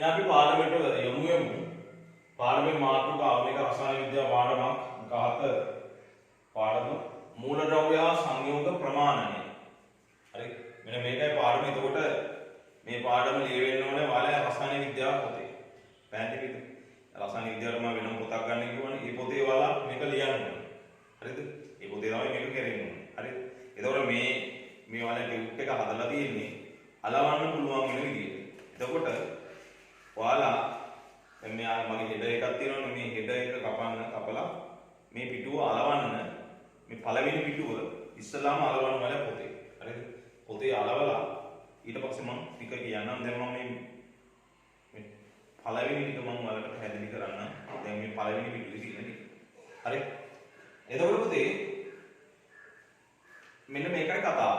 එහෙනම් අපි පාඩමට යමු යමු. පාඩමේ මාතෘකාව මේක රසායන විද්‍යාව පාඩමක් 14 පාඩම මූලද්‍රව්‍ය සංයෝග ප්‍රමාණනය. හරි. මෙන්න මේකයි පාඩම. එතකොට මේ පාඩම ලියවෙන්න ඕනේ ඔයාලා රසායන විද්‍යාව පොතේ. පැහැදිලිද? රසායන විද්‍යාවට මම වෙනම පොතක් ගන්න කිව්වනේ. මේ පොතේ ඔයාලා මේක ලියන්න ඕනේ. හරිද? මේ පොතේ තමයි මේක කරෙන්න ඕනේ. හරිද? එතකොට මේ ඔයාලා ටියුට් එක හදලා තියෙන්නේ අලවන්න පුළුවන් වෙන විදිහට. එතකොට ඔයාලා දැන් මගේ හෙඩර් එකක් තියෙනවනේ, මේ හෙඩර් එක කපලා මේ පිටුව අලවන්න, මේ පළවෙනි පිටුව ඉස්සලාම අලවන්න ඔයාලා පොතේ. හරිද? පොතේ අලවලා ඊට පස්සේ මම ටික කියන්නම්. දැන් මම මේ පළවෙනි ටික මම ඔයාලට පැහැදිලි කරන්න. දැන් මේ පළවෙනි පිටුවේ තියෙන ටික. හරි? එතකොට පුතේ මෙන්න මේකයි කතාව.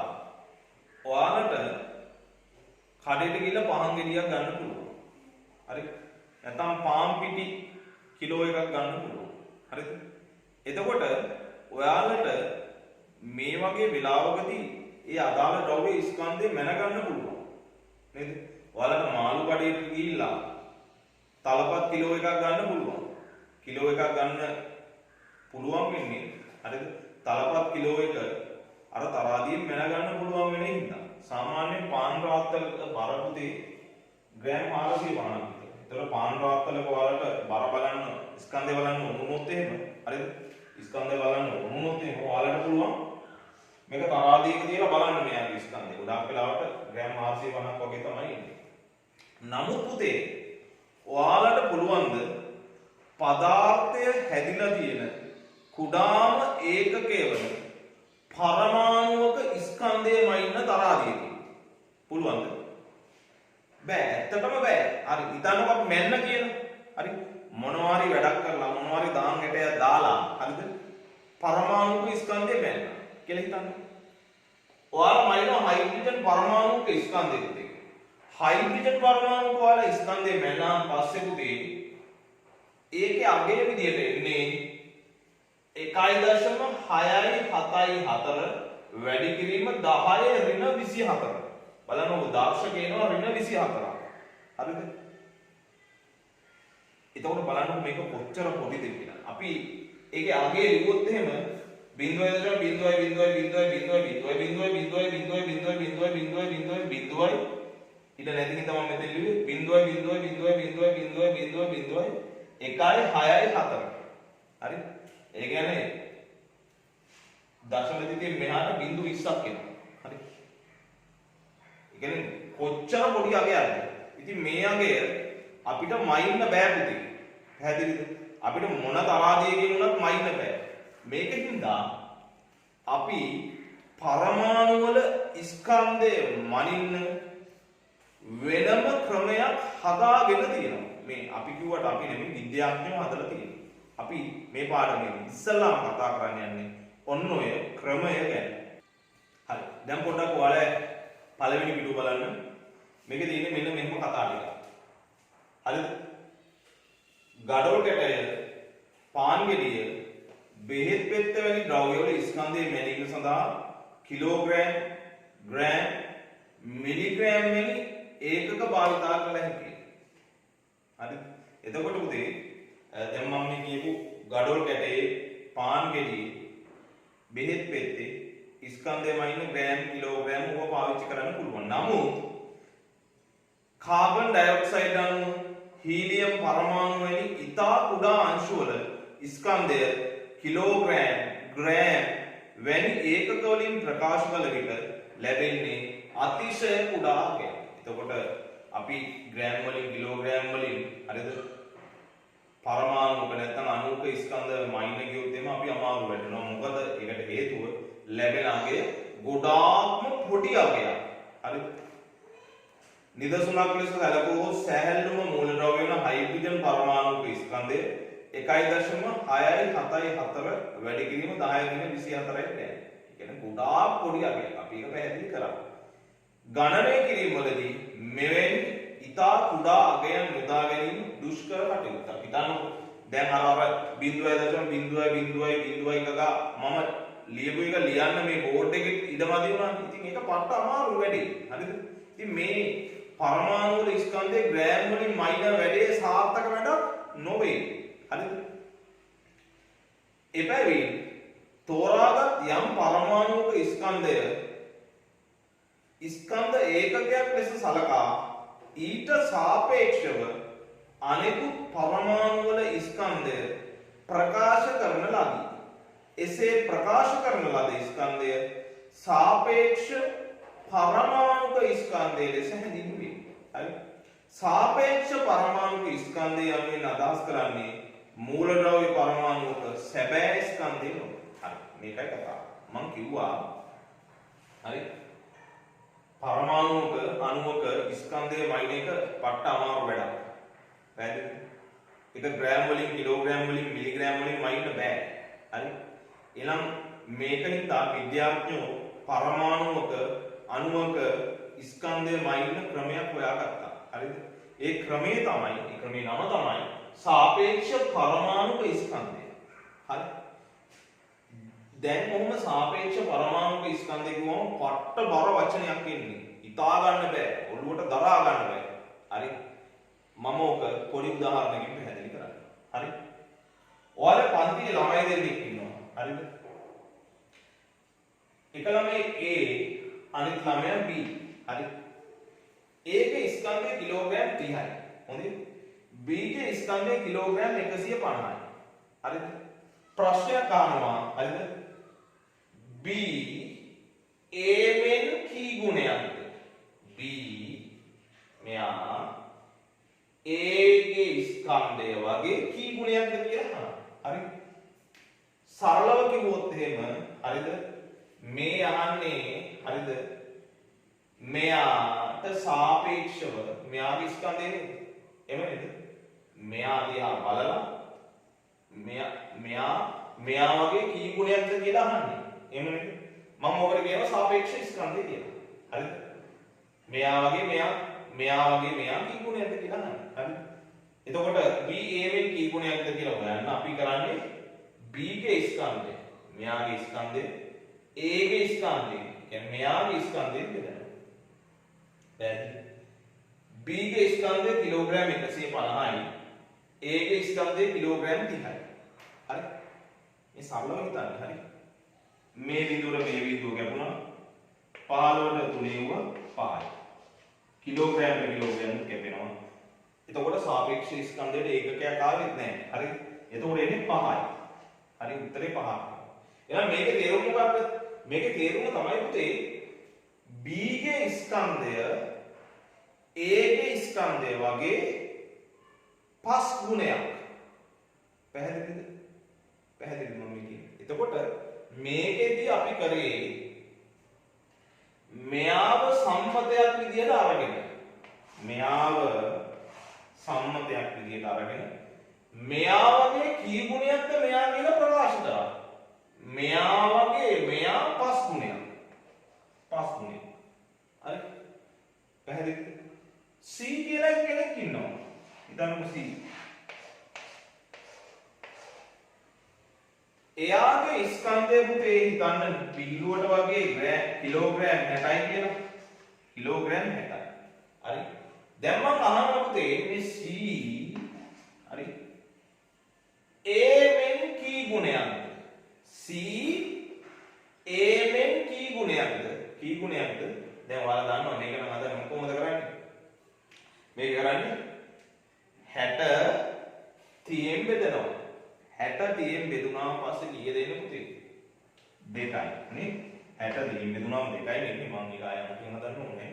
ඔයාලට කඩේට ගිහලා පහන් ගෙඩියක් ගන්න පුළුවන්. හරි? නැත්නම් පාන් පිටි කිලෝ එකක් ගන්න පුළුවන්. හරිද? එතකොට ඔයාලට මේ වගේ වෙලාවකදී ඒ අදාළ ද්‍රව්‍ය ස්කන්ධය මැන ගන්න පුළුවන්. නේද? ඔයාලට මාළු කඩේට ගිහිල්ලා තලපත් කිලෝ එකක් ගන්න පුළුවන්. කිලෝ එකක් ගන්න පුළුවන් වෙන්නේ හරිද? තලපත් කිලෝ එක අර තරාදියෙන් මැන ගන්න පුළුවන් වෙන හින්දා. සාමාන්‍යයෙන් පාන් රාත්තලක බර පුතේ ග්‍රෑම් 450ක් විතර. ඒතර පාන් රාත්තලක ඔයාලට බර බලන්න, ස්කන්ධය බලන්න උනොත් එහෙම හරිද? ස්කන්ධය බලන්න උනොත් එහෙම ඔයාලට පුළුවන් මේක තරාදියක තියලා බලන්න මෙයාගේ ස්කන්ධය. ගොඩාක් වෙලාවට ග්‍රෑම් 450ක් වගේ තමයි ඉන්නේ. නමුත් පුතේ ඔයාලට පුළුවන්ද පදාර්ථය හැදිලා තියෙන කුඩාම ඒකකය වන පරමාණුක ස්කන්ධයමයි ඉන්න තරාදියකින් පුළුවන්ද? බෑ. ඇත්තටම බෑ. හරි. හිතන්නකො අපි මෙන්න කියන. හරි. මොනවාරි වැඩක් කරලා මොනවාරි දාන් ගැටයක් දාලා හරිද? පරමාණුක ස්කන්ධය මෙන්න කියලා හිතන්න. ඔයාලා මයින්ව හයිඩ්‍රජන් පරමාණුක ස්කන්ධයකට දෙක. හයිඩ්‍රජන් පරමාණුක ඔයාලා ස්කන්ධය මෙන්නාන් පස්සේ පුතේ ඒකේ අගය විදියට එන්නේ 1.674 වැඩි කිරීම 10 ඍණ 24. බලන්න දාර්ශ කියනවා ඍණ 24. හරිද? එතකොට බලන්න මේක කොච්චර පොඩිද කියලා. අපි ඒකේ අගය ලිව්වොත් එහෙම 0.0.0.0.0.0.0.0.0.0.0.0.0.0.0.0.0.0 ඊට නැති හින්දා මම මෙතන ලිව්වේ 0.0.0.0.0.0.1.6.4. හරි? ඒ කියන්නේ දශමදිතේ මෙහාට 0.20ක් එනවා. හරි? ඒ කියන්නේ කොච්චර පොඩි අගයක්ද? ඉතින් මේ අගය අපිට මයින්න බෑ පුතේ. පැහැදිලිද? අපිට මොන තරාදියකින් උනත් මයින්න බෑ. මේකකින්ද අපි පරමාණු වල ස්කන්ධය මනින්න වෙනම ක්‍රමයක් හදාගෙන තියෙනවා. මේ අපි කිව්වට අපි නෙමෙයි විද්‍යාඥයෝ හදලා තියෙන්නේ. අපි මේ පාඩමේ ඉස්සල්ලාම කතා කරන්න යන්නේ ඔන්න ඔය ක්‍රමය ගැන. හරි. දැන් පොඩ්ඩක් ඔයාලා පළවෙනි වීඩියෝ බලන්න. මේකේ තියෙන්නේ මෙන්න මෙහෙම කතා ටික. හරිද? ගඩොල් කැටය, පාන් ගෙඩිය, බෙහෙත් පෙත්ත වැනි ද්‍රව්‍යවල ස්කන්ධය මැනීම සඳහා කිලෝග්‍රෑම්, ග්‍රෑම්, මිලිග්‍රෑම් වැනි ඒකක භාවිතා කළ හැකියි. හරිද? එතකොට උදේ දැන් මම මේ කියපු ගඩොල් කැටේ, පාන් ගෙඩියේ, බෙහෙත් පෙත්තේ ස්කන්ධයම ඉන්න ග්‍රෑම්, කිලෝග්‍රෑම් ඔබ පාවිච්චි කරන්න පුළුවන්. නමුත් කාබන් ඩයොක්සයිඩ් අණු, හීලියම් පරමාණු වැනි ඉතා කුඩා අංශු වල ස්කන්ධය කිලෝග්‍රෑම්, ග්‍රෑම් වැනි ඒකක වලින් ප්‍රකාශ කළ විට ලැබෙන්නේ අතිශය කුඩා අගයක්. එතකොට අපි ග්‍රෑම් වලින්, කිලෝග්‍රෑම් වලින් හරිද? පරමාණුක නැත්නම් අණුක ස්කන්ධ මයින්න ගියොත් එම අපි අමාරු වෙනවා. මොකද ඒකට හේතුව ලැබෙන අගය ගොඩාක්ම පොඩි අගයක්. හරිද? නිදසුනක් ලෙස සැලකුවොත් සැහැල්ලුම මූලද්‍රව්‍ය වෙන හයිඩ්‍රජන් පරමාණුක ස්කන්ධය 1.674 වැඩි කිරීම 10 × 24යි කියන්නේ. ඒ කියන්නේ ගොඩාක් පොඩි අගයක්. අපි ඒක පැහැදිලි කරා. ගණනය කිරීම වලදී මෙවැනි ඉතා කුඩා අගයන් යොදා ගැනීම දුෂ්කර කටයුත්තක්. හිතන්නකො දැන් අර 0.0.0.0 මම ලියපු එක ලියන්න මේ බෝඩ් එකේ ඉඩමදි වුණා. ඉතින් ඒක පට්ට අමාරු වැඩේ. හරිද? ඉතින් මේ පරමාණු වල ස්කන්ධේ ග්‍රෑම් වලින් මයින වැඩේ සාර්ථක වැඩක් නොවේ. හරිද? එබැවින් තෝරාගත් යම් පරමාණුක ස්කන්ධය ස්කන්ධ ඒකකයක් ලෙස සලකා ඊට සාපේක්ෂව අනෙකුත් පරමාණු වල ස්කන්ධය ප්‍රකාශ කරන ලදී. එසේ ප්‍රකාශ කරන ලද ස්කන්ධය සාපේක්ෂ පරමාණුක ස්කන්ධය ලෙස හැඳින්වේ. හරි? සාපේක්ෂ පරමාණුක ස්කන්ධය යනුවෙන් අදහස් කරන්නේ මූලද්‍රව්‍ය පරමාණුක සැබෑ ස්කන්ධය නොවේ. හරි. මේකයි කතාව. මම කිව්වා හරි පරමාණුක අණුවක ස්කන්ධයේ මයින් එක පට්ට අමාරු වැඩක්. පැහැදිලිද? ඒක ග්‍රෑම් වලින් කිලෝග්‍රෑම් වලින් මිලිග්‍රෑම් වලින් මයින්න බෑ. හරි? එහෙනම් මේක නිසා විද්‍යාඥයෝ පරමාණුක අණුවක ස්කන්ධයේ මයින්න ක්‍රමයක් හොයාගත්තා. හරිද? ඒ ක්‍රමේ නම තමයි සාපේක්ෂ පරමාණුක ස්කන්ධය. හරි? දැන් කොහොම සාපේක්ෂ පරමාණුක ස්කන්ධය කියවම පට්ට බර වචනයක් එන්නේ. හිතා ගන්න බෑ. ඔළුවට දරා ගන්න බෑ. හරි? මම ඔක පොඩි උදාහරණයකින් පැහැදිලි කරන්න. හරි? ඔයාලා පන්තියේ ළමයි දෙන්නෙක් ඉන්නවා. හරිද? එක ළමයි A අනිත් ළමයා B. හරි? A ගේ ස්කන්ධය කිලෝග්‍රෑම් 30යි. හොඳයි? B ගේ ස්කන්ධය කිලෝග්‍රෑම් 150යි. හරිද? ප්‍රශ්නයක් අහනවා. හරිද? B A මෙන් කී ගුණයක්ද? B මෙයා A ගේ ස්කන්ධය වගේ කී ගුණයක්ද කියලා අහනවා. හරි? සරලව කිව්වොත් එහෙම හරිද? මේ අහන්නේ හරිද? මෙයාට සාපේක්ෂව මෙයාගේ ස්කන්ධය නේද? එහෙම නේද? මෙයා දිහා බලලා මෙයා වගේ කී ගුණයක්ද කියලා අහන්නේ. එහෙම නේද? මම ඔකට කියනවා සාපේක්ෂ ස්කන්ධය කියලා. හරිද? මෙයා වගේ මෙයා කී ගුණයක්ද කියලා අහන්නේ. හරිද? එතකොට B A වෙන් කී ගුණයක්ද කියලා හොයන්න අපි කරන්නේ B ගේ ස්කන්ධය, මෙයාගේ ස්කන්ධය, A ගේ ස්කන්ධය, කියන්නේ මෙයාගේ ස්කන්ධය බෙදන්න. පැහැදිලිද? B ගේ ස්කන්ධය කිලෝග්‍රෑම් 150යි, A ගේ ස්කන්ධය කිලෝග්‍රෑම් 30යි. හරි? මේ සරලව හිතන්න. හරි? මේ බිඳුවට මේ බිඳුව ගැපුණා 15ට 3 වුණා 5යි. කිලෝග්‍රෑම් කැපෙනවා. එතකොට සාපේක්ෂ ස්කන්ධයට ඒකකයක් ආවෙත් නැහැ. හරි? එතකොට එන්නේ 5යි. හරි? උත්තරේ 5ක්. එහෙනම් මේකේ තේරුම මොකක්ද? මේකේ තේරුම තමයි පුතේ B ගේ ස්කන්ධය A ගේ ස්කන්ධය වගේ 5 ගුණයක්. පැහැදිලිද? පැහැදිලිද මම කියන්නේ? එතකොට මේකෙදී අපි කරේ මෙයාව සම්මතයක් විදියට අරගෙන මෙයා වගේ කී ගුණයක්ද මෙයා කියලා ප්‍රකාශ කරා. මෙයා වගේ මෙයා 5 ගුණයක්. 5 ගුණයක්. හරි? පැහැදිලිද? C කියලා කෙනෙක් ඉන්නවා. හිතන්නකො C. එයාගේ ස්කන්ධය පුතේ හිතන්න බිල්ලුවට වගේ කිලෝග්‍රෑම් 60යි කියලා. කිලෝග්‍රෑම් 60යි. හරි? දැන් මම අහනවා පුතේ මේ C හරි? A මෙන් කී ගුණයක්ද? C A මෙන් කී ගුණයක්ද? කී ගුණයක්ද? දැන් ඔයාලා දන්නවා මේක නම් හදන්න කොහොමද කරන්නේ? මේක කරන්නේ 60 30න් බෙදනවා. 60 30න් බෙදුනාම පස්සේ කීයද එන්නේ පුතේ? 2යි නේ? 60 30න් බෙදුනාම 2යි නේ. මම ඒක ආයෙත් හදන්න ඕනේ.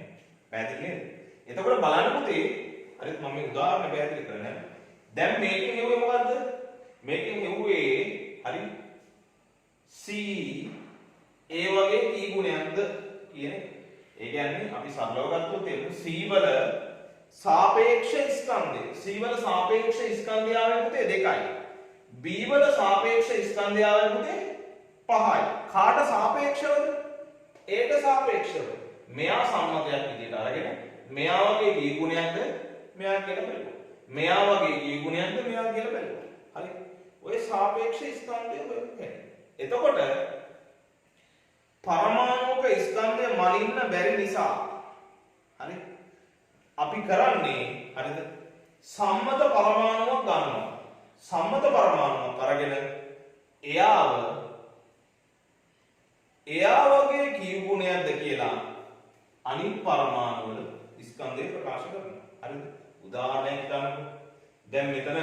පැහැදිලි නේද? එතකොට බලන්න පුතේ හරිද? මම මේ උදාහරණ පැහැදිලි කරන්නේ. දැන් මේකෙන් හෙව්වේ මොකද්ද? මේකෙන් හෙව්වේ හරි C A වගේ කී ගුණයක්ද කියන්නේ? ඒ කියන්නේ අපි සරලව ගත්තොත් ඒක C වල සාපේක්ෂ ස්කන්ධය. C වල සාපේක්ෂ ස්කන්ධය ආවේ පුතේ 2යි. B වල සාපේක්ෂ ස්කන්ධය ආවේ පුතේ 5යි. කාට සාපේක්ෂවද? Aට සාපේක්ෂව. මෙයා සම්මතයක් විදිහට අරගෙන මෙයා වගේ කී ගුණයක්ද මෙයා කියලා බලමු. මෙයා වගේ කී ගුණයක්ද මෙයා කියලා බලමු. හරි? ඔය සාපේක්ෂ ස්කන්ධය බලන්න. එතකොට පරමාණුක ස්කන්ධය මනින්න බැරි නිසා හරි අපි කරන්නේ හරිද සම්මත පරමාණුවක් ගන්නවා. සම්මත පරමාණුවක් අරගෙන එයා වගේ කී ගුණයක්ද කියලා අනිත් පරමාණු වල ස්කන්ධය ප්‍රකාශ කරනවා. හරිද? උදාහරණයක් ගන්නකො. දැන් මෙතන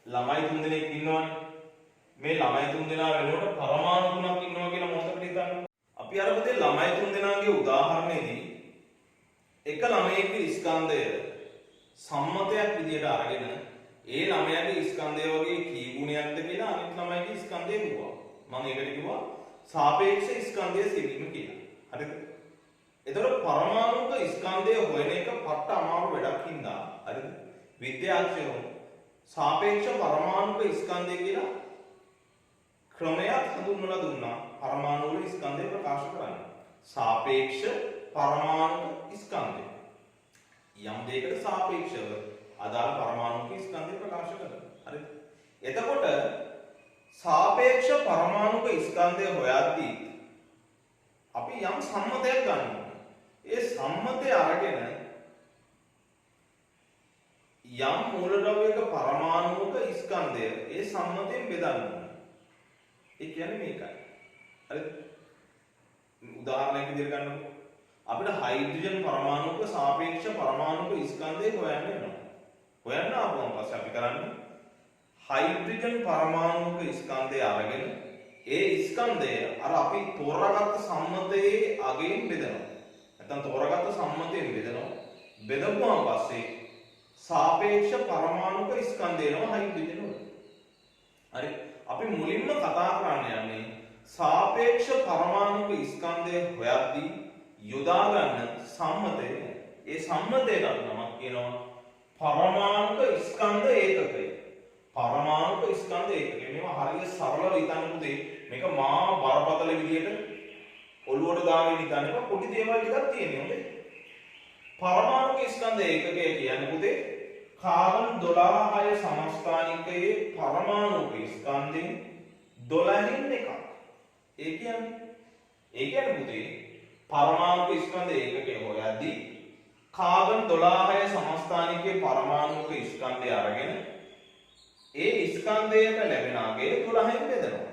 ළමයි තුන්දෙනෙක් ඉන්නවනේ. මේ ළමයි තුන්දෙනා වෙනුවට පරමාණු තුනක් ඉන්නවා කියලා මොකටද හිතන්නේ? අපි අර පුතේ ළමයි තුන්දෙනාගේ උදාහරණයේදී එක ළමයෙක්ගේ ස්කන්ධය සම්මතයක් විදියට අරගෙන ඒ ළමයාගේ ස්කන්ධය වගේ කී ගුණයක්ද කියලා අනිත් ළමයිගේ ස්කන්ධය කිව්වා. මම ඒකට කිව්වා සාපේක්ෂ ස්කන්ධය සෙවීම කියලා. හරිද? එතකොට පරමාණුක ස්කන්ධය හොයන එක පට්ට අමාරු වැඩක් හින්දා හරිද? විද්‍යාඥයෝ සාපේක්ෂ පරමාණුක ස්කන්ධය කියලා ක්‍රමයක් හඳුන්වලා දුන්නා පරමාණු වල ස්කන්ධය ප්‍රකාශ කරන්න. සාපේක්ෂ පරමාණුක ස්කන්ධය. යම් දෙයකට සාපේක්ෂව අදාළ පරමාණුක ස්කන්ධය ප්‍රකාශ කරනවා. හරිද? එතකොට සාපේක්ෂ පරමාණුක ස්කන්ධය හොයද්දී අපි යම් සම්මතයක් ගන්නවා. ඒ සම්මතය අරගෙන යම් මූලද්‍රව්‍යයක පරමාණුක ස්කන්ධය ඒ සම්මතයෙන් බෙදන්න. ඒ කියන්නේ මේකයි. හරිද? උදාහරණයක් විදිහට ගන්නකො. අපිට හයිඩ්‍රජන් පරමාණුක සාපේක්ෂ පරමාණුක ස්කන්ධය හොයන්න වෙනවා. හොයන්න ආපුවම පස්සේ අපි කරන්නේ හයිඩ්‍රජන් පරමාණුක ස්කන්ධය අරගෙන ඒ ස්කන්ධය අර අපි තෝරාගත්ත සම්මතයේ අගයෙන් බෙදනවා. නැත්නම් තෝරාගත්ත සම්මතයෙන් බෙදනවා. බෙදපුවාම පස්සේ සාපේක්ෂ පරමාණුක ස්කන්ධය එනවා හයිඩ්‍රජන් වල. හරි. අපි මුලින්ම කතා කරන්න යන්නේ සාපේක්ෂ පරමාණුක ස්කන්ධය හොයද්දී යොදා ගන්න සම්මතය. ඒ සම්මතයට අපි නමක් කියනවා පරමාණුක ස්කන්ධ ඒකකය. පරමාණුක ස්කන්ධ ඒකකය. මේවා හරියට සරලව හිතන්න පුතේ. මේක මා බරපතල විදියට ඔළුවට දාගෙන හිතන්න එපා. පොඩි දේවල් ටිකක් තියෙනවා නේද? පරමාණුක ස්කන්ධ ඒකකය කියන්නේ පුතේ කාබන් 12 සමස්ථානිකයේ පරමාණුක ස්කන්ධෙන් 12න් එකක්. ඒ කියන්නේ පුතේ පරමාණුක ස්කන්ධ ඒකකය හොයද්දී කාබන් 12 සමස්ථානිකයේ පරමාණුක ස්කන්ධය අරගෙන ඒ ස්කන්ධයට ලැබෙන අගය 12න් බෙදනවා.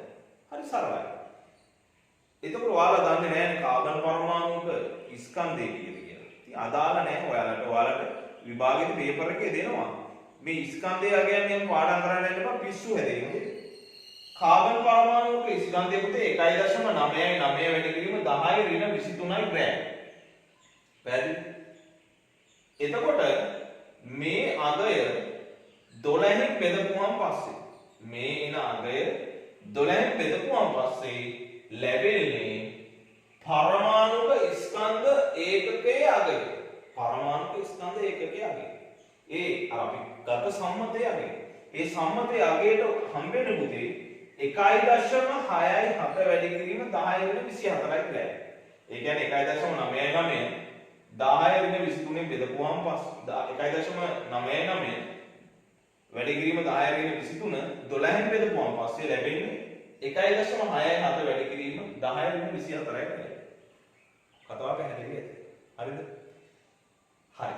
හරි සරලයි. එතකොට ඔයාලා දන්නේ නැහැ කාබන් පරමාණුක ස්කන්ධය කියලා. ඉතින් අදාළ නැහැ ඔයාලට. ඔයාලට විභාගෙට පේපර් එකේ දෙනවා. මේ ස්කන්ධය අගයන් යන පාඩම් කරන්න යන්න එපා පිස්සු හැදෙන්නේ. කාබන් පරමාණුක ස්කන්ධය පුතේ 1.9යි 9 වැඩි කිරීම 10 ඍණ 23යි ග්‍රෑම්. පැහැදිලි? එතකොට මේ අගය 12න් බෙදපුවාම පස්සේ මේ එන අගය 12න් බෙදපුවාම පස්සේ ලැබෙන්නේ පරමාණුක ස්කන්ධ ඒකකයේ අගය. පරමාණුක ස්කන්ධ ඒකකයේ අගය. ඒ අපි ගත සම්මතයේ අගය. ඒ සම්මතයේ අගයට හම්බෙන්න පුතේ 1.67 වැඩි කිරීම 10 වෙන 24යි ග්‍රෑම්. ඒ කියන්නේ 1.99 10 වෙන 23 බෙදපුවාම පස්සේ 1.99 වැඩි කිරීම 10 වෙන 23 12න් බෙදපුවාම පස්සේ ලැබෙන්නේ 1.67 වැඩි කිරීම 10 වෙන 24යි ග්‍රෑම්. කතාව පැහැදිලි නේද? හරිද? හරි.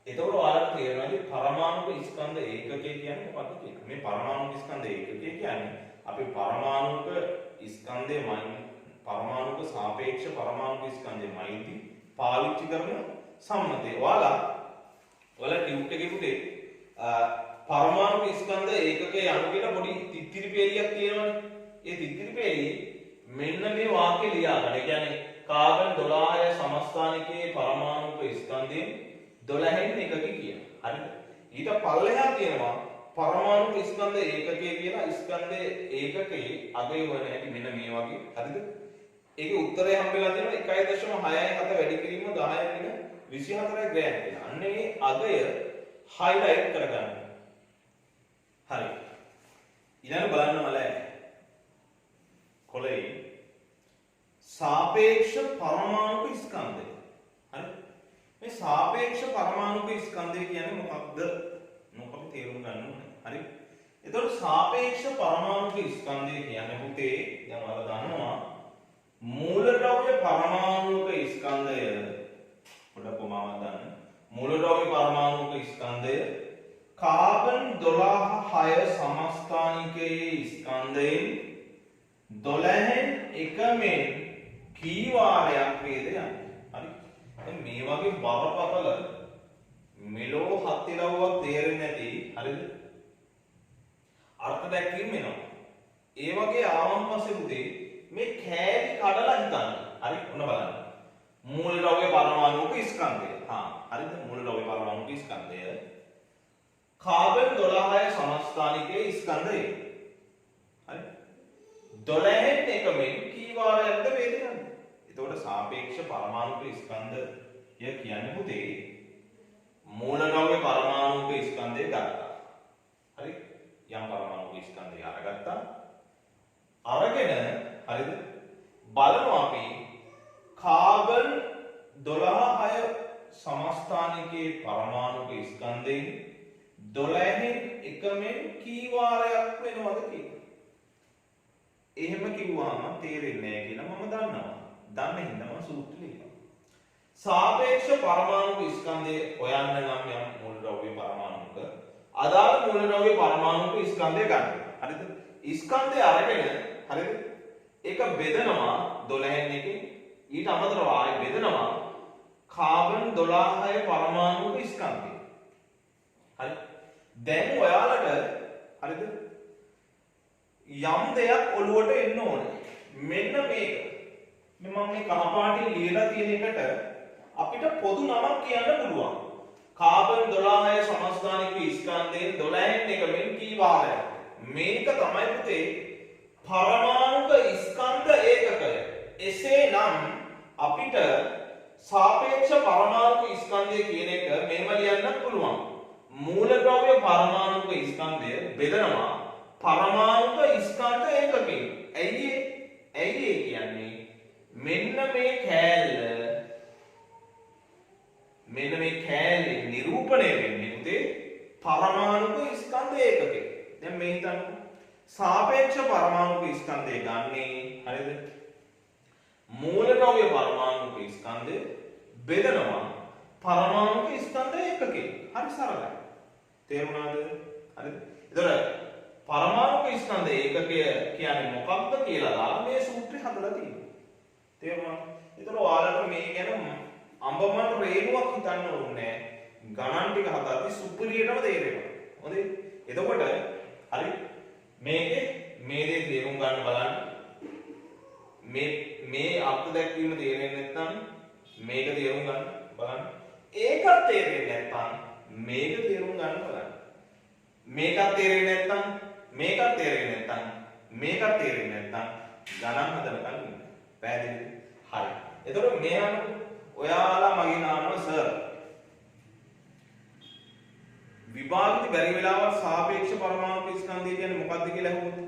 එතකොට ඔයාලට තේරෙනවාද පරමාණුක ස්කන්ධ ඒකකය කියන්නේ මොකක්ද කියලා? මේ පරමාණුක ස්කන්ධ ඒකකය කියන්නේ අපි පරමාණුක ස්කන්ධයමයි පරමාණුක සාපේක්ෂ පරමාණුක ස්කන්ධයමයි පාවිච්චි කරන සම්මතය. ඔයාලා ටියුට් එකේ පුතේ පරමාණුක ස්කන්ධ ඒකකයේ අණු කියලා පොඩි තිත්තිරි පෙළියක් තියෙනවනේ. ඒ තිත්තිරි පෙළියේ මෙන්න මේ වාක්‍ය ලියා ගන්න. ඒ කියන්නේ කාබන් 12 සමස්ථානිකයේ පරමාණුක ස්කන්ධයෙන් 12න් එකක කියන. හරිද? ඊට පල්ලෙහා තියෙනවා පරමාණු ස්කන්ධ ඒකකය කියලා ස්කන්ධයේ ඒකකයේ අගය වන හැටි මෙන්න මේ වගේ. හරිද? ඒකේ උත්තරය හම්බෙලා තියෙනවා 1.67 වැඩි කිරීම 10 වෙන 24යි ග්‍රෑම් කියලා. අන්න ඒ අගය highlight කරගන්න. හරි. ඊළඟ බලන්න මලයි. කොලේ සාපේක්ෂ පරමාණුක ස්කන්ධය. හරි? මේ සාපේක්ෂ පරමාණුක ස්කන්ධය කියන්නේ මොකක්ද? මොකක්ද තේරුම් ගන්න ඕනේ. හරි? එතකොට සාපේක්ෂ පරමාණුක ස්කන්ධය කියන්නේ පුතේ දැන් ඔයාලා දන්නවා මූලද්‍රව්‍ය පරමාණුක ස්කන්ධය පොඩක් කොමාවක් දාන්න. මූලද්‍රව්‍ය පරමාණුක ස්කන්ධය කාබන් 12 6 සමස්ථානිකයේ ස්කන්ධයෙන් 12න් එකමෙන් කී වාරයක් වේද යන්නේ. හරි. දැන් මේ වගේ බරපතල මෙලෝ හත් ඉලව්වක් තේරෙන්නේ නැති හරිද? අර්ථ දැක්වීම වෙනවා. ඒ වගේ ආවම් පස්සේ පුතේ මේ කෑලි කඩලා හිතන්න. හරි ඔන්න බලන්න. මූලද්‍රව්‍ය පරමාණුක ස්කන්ධය. හරිද? මූලද්‍රව්‍ය පරමාණුක ස්කන්ධය කාබන් 12 සමස්ථානිකයේ ස්කන්ධය. හරි. 12න් එකමෙන් කී වාරයක්ද වේද යන්නේ. එතකොට සාපේක්ෂ පරමාණුක ස්කන්ධය කියන්නේ පුතේ මූලද්‍රව්‍ය පරමාණුක ස්කන්ධය ගත්තා. හරි? යම් පරමාණුක ස්කන්ධය අරගත්තා. අරගෙන හරිද? බලනවා අපි කාබන් 12 6 සමස්ථානිකයේ පරමාණුක ස්කන්ධයෙන් 12න් එකමෙන් කී වාරයක් වෙනවද කියලා. එහෙම කිව්වම තේරෙන්නේ නැහැ කියලා මම දන්නවා. දන්න හින්දා මම සූත්‍රය ලියනවා. සාපේක්ෂ පරමාණුක ස්කන්ධය හොයන්න නම් යම් මූලද්‍රව්‍ය පරමාණුක අදාළ මූලද්‍රව්‍ය පරමාණුක ස්කන්ධය ගන්න. හරිද? ස්කන්ධය අරගෙන හරිද? ඒක බෙදනවා 12න් එකකින් ඊට අමතරව ආයෙ බෙදනවා කාබන් 12 පරමාණුක ස්කන්ධය. හරි? දැන් ඔයාලට හරිද? යම් දෙයක් ඔළුවට එන්න ඕනේ. මෙන්න මේක. මම මේ කහ පාටින් ලියලා තියෙන එකට අපිට පොදු නමක් කියන්න පුළුවන්. කාබන් 12 සමස්ථානික ස්කන්ධයෙන් 12න් එකෙන් කී වාරයක්. මේක තමයි පුතේ පරමාණුක ස්කන්ධ ඒකකය. එසේනම් අපිට සාපේක්ෂ පරමාණුක ස්කන්ධය කියන එක මෙහෙම ලියන්න පුළුවන්. මූලද්‍රව්‍ය පරමාණුක ස්කන්ධය බෙදනවා පරමාණුක ස්කන්ධ ඒකකයෙන්. ඇයි කියන්නේ මෙන්න මේ කෑල්ලේ නිරූපණය වෙන්නේ පුතේ පරමාණුක ස්කන්ධ ඒකකේ. දැන් මේ හිතන්නකො සාපේක්ෂ පරමාණුක ස්කන්ධය ගන්නේ හරිද? මූලද්‍රව්‍ය පරමාණුක ස්කන්ධය බෙදනවා පරමාණුක ස්කන්ධ ඒකකේ. හරි සරලයි. තේරුණාද? හරිද? එතකොට පරමාණුක ස්කන්ධ ඒකකය කියන්නේ මොකක්ද කියලා දාලා මේ සූත්‍රය හදලා තියෙනවා. තේරුණාද? එතකොට ඔයාලට මේ ගැන අඹමල් රේණුවක් හිතන්න ඕනේ නැහැ. ගණන් ටික හදාද්දි සුපිරියටම තේරෙනවා. හොඳයි. එතකොට හරි මේකේ මේ දේ තේරුම් ගන්න බලන්න. මේ අර්ථ දැක්වීම තේරෙන්නේ නැත්නම් මේක තේරුම් ගන්න බලන්න. ඒකත් තේරෙන්නේ නැත්නම් මේක තේරුම් ගන්න බලන්න. මේකත් තේරෙන්නේ නැත්නම් මේකත් තේරෙන්නේ නැත්නම් මේකත් තේරෙන්නේ නැත්නම් ගණන් හදනකම් ඉන්න. පැහැදිලිද? හරි. එතකොට මේ අනුව ඔයාලා මගෙන් අහනවා සර් විභාගෙදි බැරි වෙලාවට සාපේක්ෂ පරමාණුක ස්කන්ධය කියන්නේ මොකක්ද කියලා අහුවොත්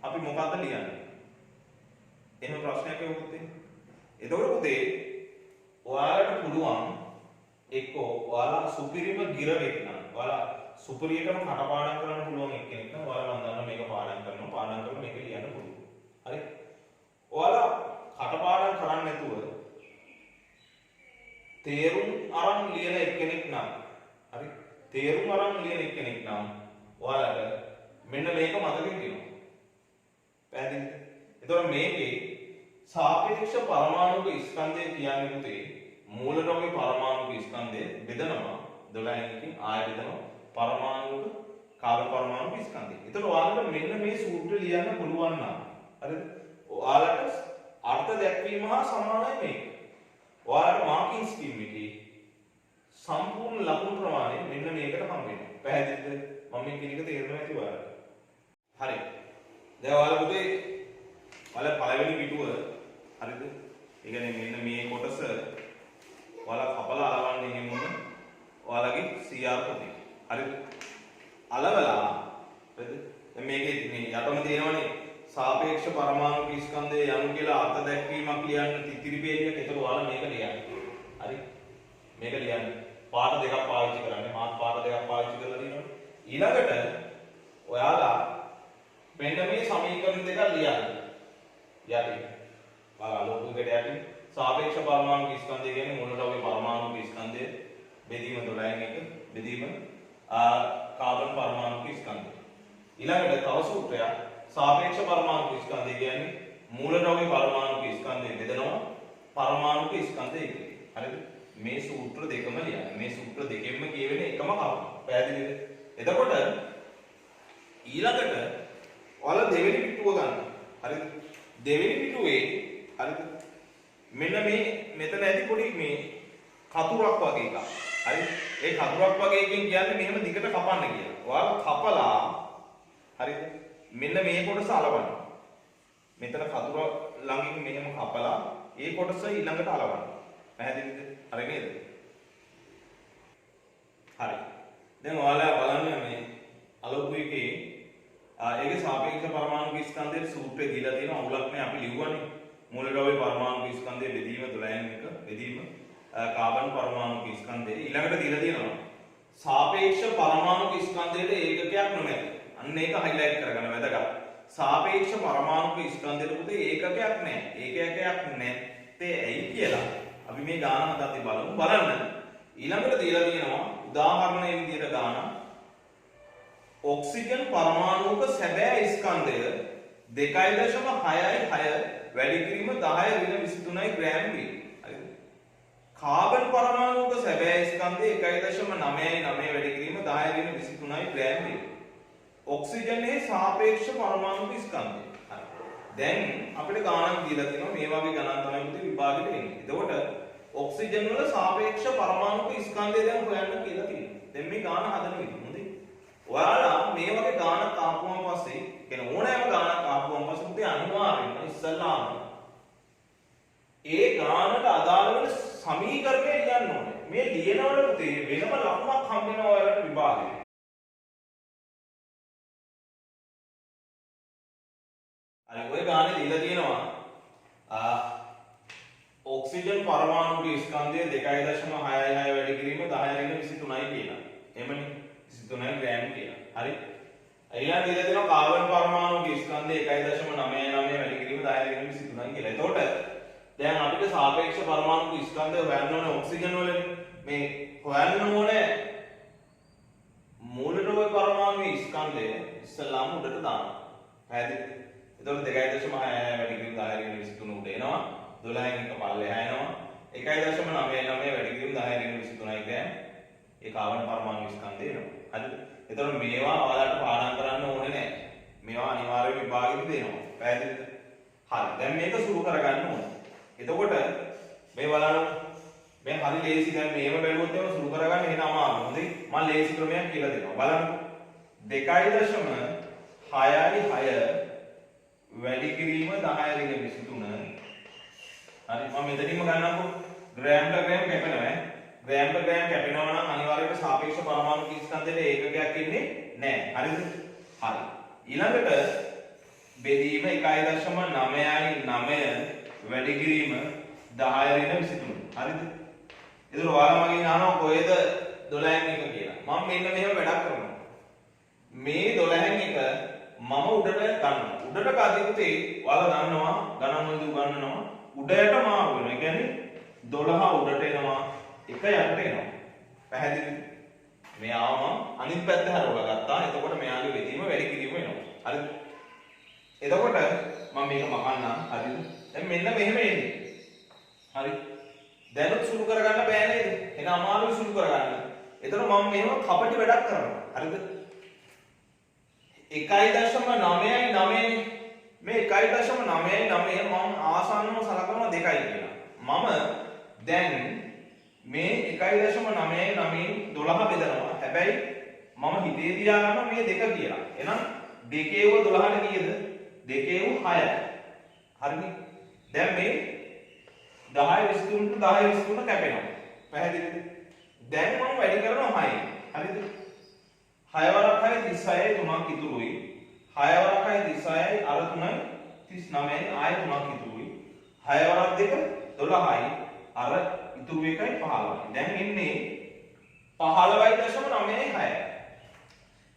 අපි මොකක්ද ලියන්නේ? එහෙම ප්‍රශ්නයක් අහුවොත් එතකොට පුතේ ඔයාලට පුළුවන් එක්කෝ ඔයාලා සුපිරිම ගිරවෙක් නම් ඔයාලා සුපිරියටම කටපාඩම් කරන්න පුළුවන් එක්කෙනෙක් නම් ඔයාලා මම දන්නවා මේක පාඩම් කරනවා මේක ලියන්න පුළුවන්. හරි? ඔයාලා කටපාඩම් කරන්නේ නැතුව තේරුම් අරන් ලියන එක්කෙනෙක් නම් හරි තේරුම් අරන් ලියන එක්කෙනෙක් නම් ඔයාලට මෙන්න මේක මතකෙන් තියෙනවා. පැහැදිලිද? එතකොට මේකේ සාපේක්ෂ පරමාණුක ස්කන්ධය කියන්නේ පුතේ මූලද්‍රව්‍ය පරමාණුක ස්කන්ධය බෙදනවා 12කින් ආය බෙදනවා පරමාණුක කාබන් පරමාණුක ස්කන්ධය. එතකොට ඔයාලට මෙන්න මේ සූත්‍රය ලියන්න පුළුවන් නම් හරිද? ඔයාලට අර්ථ දැක්වීම හා සමානයි මේක. ඔයාලට මාකින් ස්කීම් එකේ සම්පූර්ණ ලකුණු ප්‍රමාණය මෙන්න මේකට හම් වෙනවා. පැහැදිලිද? මම මේ කියන එක තේරෙනවා ඇති ඔයාලට. හරි. දැන් ඔයාලා පුතේ ඔයාලා පළවෙනි පිටුව හරිද? ඒ කියන්නේ මෙන්න මේ කොටස ඔයාලා කපලා අලවන්නේ එහෙම වුණ ඔයාලගේ CR පොතේ. හරිද? අලවලා හරිද? දැන් මේකේ මේ යටම තියෙනවනේ සාපේක්ෂ පරමාණුක ස්කන්ධය යනු කියලා අර්ථ දැක්වීමක් ලියන්න තිතිරි පේජයක්. ඒතර ඔයාලා මේක ලියන්න. හරි? මේක ලියන්න. පාඩ දෙකක් පාවිච්චි කරන්නේ. මාත් පාඩ දෙකක් පාවිච්චි කරලා තියෙනවා. ඊළඟට ඔයාලා මෙන්න මේ සමීකරණ දෙක ලියන්න. යටි. ඔයාලා ලෝකෙකට යටි සාපේක්ෂ පරමාණුක ස්කන්ධය කියන්නේ මූලද්‍රව්‍ය පරමාණුක ස්කන්ධය බෙදීම 12න් 1 බෙදීම කාබන් පරමාණුක ස්කන්ධය. ඊළඟට තව සූත්‍රයක් සාපේක්ෂ පරමාණුක ස්කන්ධය කියන්නේ මූලද්‍රව්‍ය පරමාණුක ස්කන්ධය බෙදනවා පරමාණුක ස්කන්ධය එකට. හරිද? මේ සූත්‍ර දෙකම ලියන්න. මේ සූත්‍ර දෙකෙන්ම කියවෙන එකම කරුණ. පැහැදිලිද? එතකොට ඊළඟට ඔයාලා දෙවෙනි පිටුව ගන්න. හරිද? දෙවෙනි පිටුවේ හරිද? මෙන්න මේ මෙතන ඇති පොඩි මේ කතුරක් වගේ එකක්. හරි? ඒ කතුරක් වගේ එකකින් කියන්නේ මෙහෙම දිගට කපන්න කියලා. ඔයාලා කපලා හරිද? මෙන්න මේ කොටස අලවන්න. මෙතන කතුර ළඟින් මෙහෙම කපලා ඒ කොටස ඊළඟට අලවන්න. පැහැදිලිද? හරි නේද? හරි. දැන් ඔයාලා බලන්න මේ අලවපු එකේ ඒකේ සාපේක්ෂ පරමාණුක ස්කන්ධයේ සූත්‍රය දීලා තියෙනවා. උලක් නේ අපි ලිව්වනේ. මූලද්‍රව්‍ය පරමාණුක ස්කන්ධයේ බෙදීම 12න් 1 බෙදීම කාබන් පරමාණුක ස්කන්ධයේ ඊළඟට දීලා තියෙනවා. සාපේක්ෂ පරමාණුක ස්කන්ධයේ ඒකකයක් නොමැත. අන්න ඒක highlight කරගන්න වැදගත්. සාපේක්ෂ පරමාණුක ස්කන්ධයේ පුතේ ඒකකයක් නැහැ. ඒකකයක් නැත්තේ ඇයි කියලා අපි මේ ගාන හදද්දී බලමු. බලන්න. ඊළඟට දීලා තියෙනවා උදාහරණයේ විදිහට ගාන ඔක්සිජන් පරමාණුක සැබෑ ස්කන්ධය 2.66 වැඩි කිරීම 10^23 ග්‍රෑම් වේ. හරිද? කාබන් පරමාණුක සැබෑ ස්කන්ධය 1.99 වැඩි කිරීම 10^23 ග්‍රෑම් වේ. ඔක්සිජනයේ සාපේක්ෂ පරමාණුක ස්කන්ධය. හරි. දැන් අපිට ගානක් දීලා තියෙනවා මේ වගේ ගණන් තමයි පුතේ විභාගෙට එන්නේ. එතකොට ඔක්සිජන් වල සාපේක්ෂ පරමාණුක ස්කන්ධය දැන් හොයන්න කියලා තියෙනවා. දැන් මේ ගාන හදන විදිහ හොඳයි. ඔයාලා මේ වගේ ගානක් ආපුවම පස්සේ කියන ඕනෑම ගානක් ආපුවම පස්සේ පුතේ අනිවාර්යෙන්ම ඉස්සල්ලාම ඒ ගානට අදාළ වෙන සමීකරණය ලියන්න ඕනේ. මේ ලියනකොට පුතේ වෙනම ලකුණක් හම්බ වෙනවා ඔයාලට විභාගෙට. අර ඔය ගානේ දීලා තියෙනවා ඔක්සිජන් පරමාණුක ස්කන්ධය 2.66 වැඩි කිරීම 10^23 කියලා. එහෙමනේ 23 ග්‍රෑම් කියලා. හරි. ඊළඟ දීලා තියෙනවා කාබන් පරමාණුක ස්කන්ධය 1.99 වැඩි කිරීම 10^23 කියලා. එතකොට දැන් අපිට සාපේක්ෂ පරමාණුක ස්කන්ධය හොයන්න ඕනේ ඔක්සිජන් වලනේ. මේ හොයන්න ඕනේ මූලද්‍රව්‍ය පරමාණුවේ ස්කන්ධය ඉස්සල්ලාම උඩට දාන්න. පැහැදිලිද? එතකොට 2.66 වැඩි කිරීම 10^23 උඩ එනවා. 12න් 1 පල්ලෙහා එනවා. 1.99 වැඩි කිරීම 10^23 ග්‍රෑම්. ඒ කාබන් පරමාණු ස්කන්ධය එනවා. හරිද? එතකොට මේවා ඔයාලට පාඩම් කරන්න ඕනේ නැහැ. මේවා අනිවාර්යයෙන් විභාගෙදි දෙනවා. පැහැදිලිද? හරි. දැන් මේක සුළු කරගන්න ඕනේ. එතකොට මේ බලන්න මේ හරි ලේසි. දැන් මේව බැලුවොත් එහෙම සුළු කරගන්න එන අමාරු. හොඳයි. මම ලේසි ක්‍රමයක් කියලා දෙනවා. බලන්න. 2.66 වැඩි කිරීම 10^23. හරි මම මෙතනින්ම ගන්නම්කො ග්‍රෑම් per ග්‍රෑම් කැපෙනවා ඈ. ග්‍රෑම් per ග්‍රෑම් කැපෙනවා නම් අනිවාර්යයෙන්ම සාපේක්ෂ පරමාණුක ස්කන්ධයේ ඒකකයක් ඉන්නේ නැහැ. හරිද? හරි. ඊළඟට බෙදීම 1.99 වැඩි කිරීම 10^23. හරිද? ඒතර ඔයාලා මගෙන් අහනවා කොහෙද 12න් 1 කියලා. මම මෙන්න මෙහෙම වැඩක් කරනවා. මේ 12න් 1 මම උඩට ගන්නවා. උඩට ගාදිකුතේ ඔයාලා දන්නවා ගණන් වලදී උගන්වනවා උඩයට මාරු වෙනවා. ඒ කියන්නේ 12 උඩට එනවා 1 යටට එනවා. පැහැදිලිද? මෙයාම අනිත් පැත්ත හරවලා ගත්තා. එතකොට මෙයාගේ බෙදීම වැඩි කිරීම වෙනවා. හරිද? එතකොට මම මේක මකන්නම්. හරිද? දැන් මෙන්න මෙහෙම එන්නේ. හරි. දැනුත් සුළු කරගන්න බෑ නේද? එන අමාරුයි සුළු කරගන්න. එතකොට මම මෙහෙම කපටි වැඩක් කරනවා. හරිද? 1.99 මේ 1.99 මම ආසන්නව සලකනවා 2යි කියලා. මම දැන් මේ 1.99 12 බෙදනවා. හැබැයි මම හිතේ තියාගන්න මේ 2 කියලා. එහෙනම් 2 12ට කීයද? 2 6යි. හරිනේ? දැන් මේ 10 23 කැපෙනවා. පැහැදිලිද? දැන් මම වැඩි කරනවා 6යි. හරිද? 6 වරක් 6 36යි 3ක් ඉතුරුයි. 6 වරක් 36යි අර 3යි 39යි ආය 3ක් ඉතුරුයි. 6 වරක් 2 12යි අර ඉතුරු එකයි 15යි. දැන් එන්නේ 15.96යි.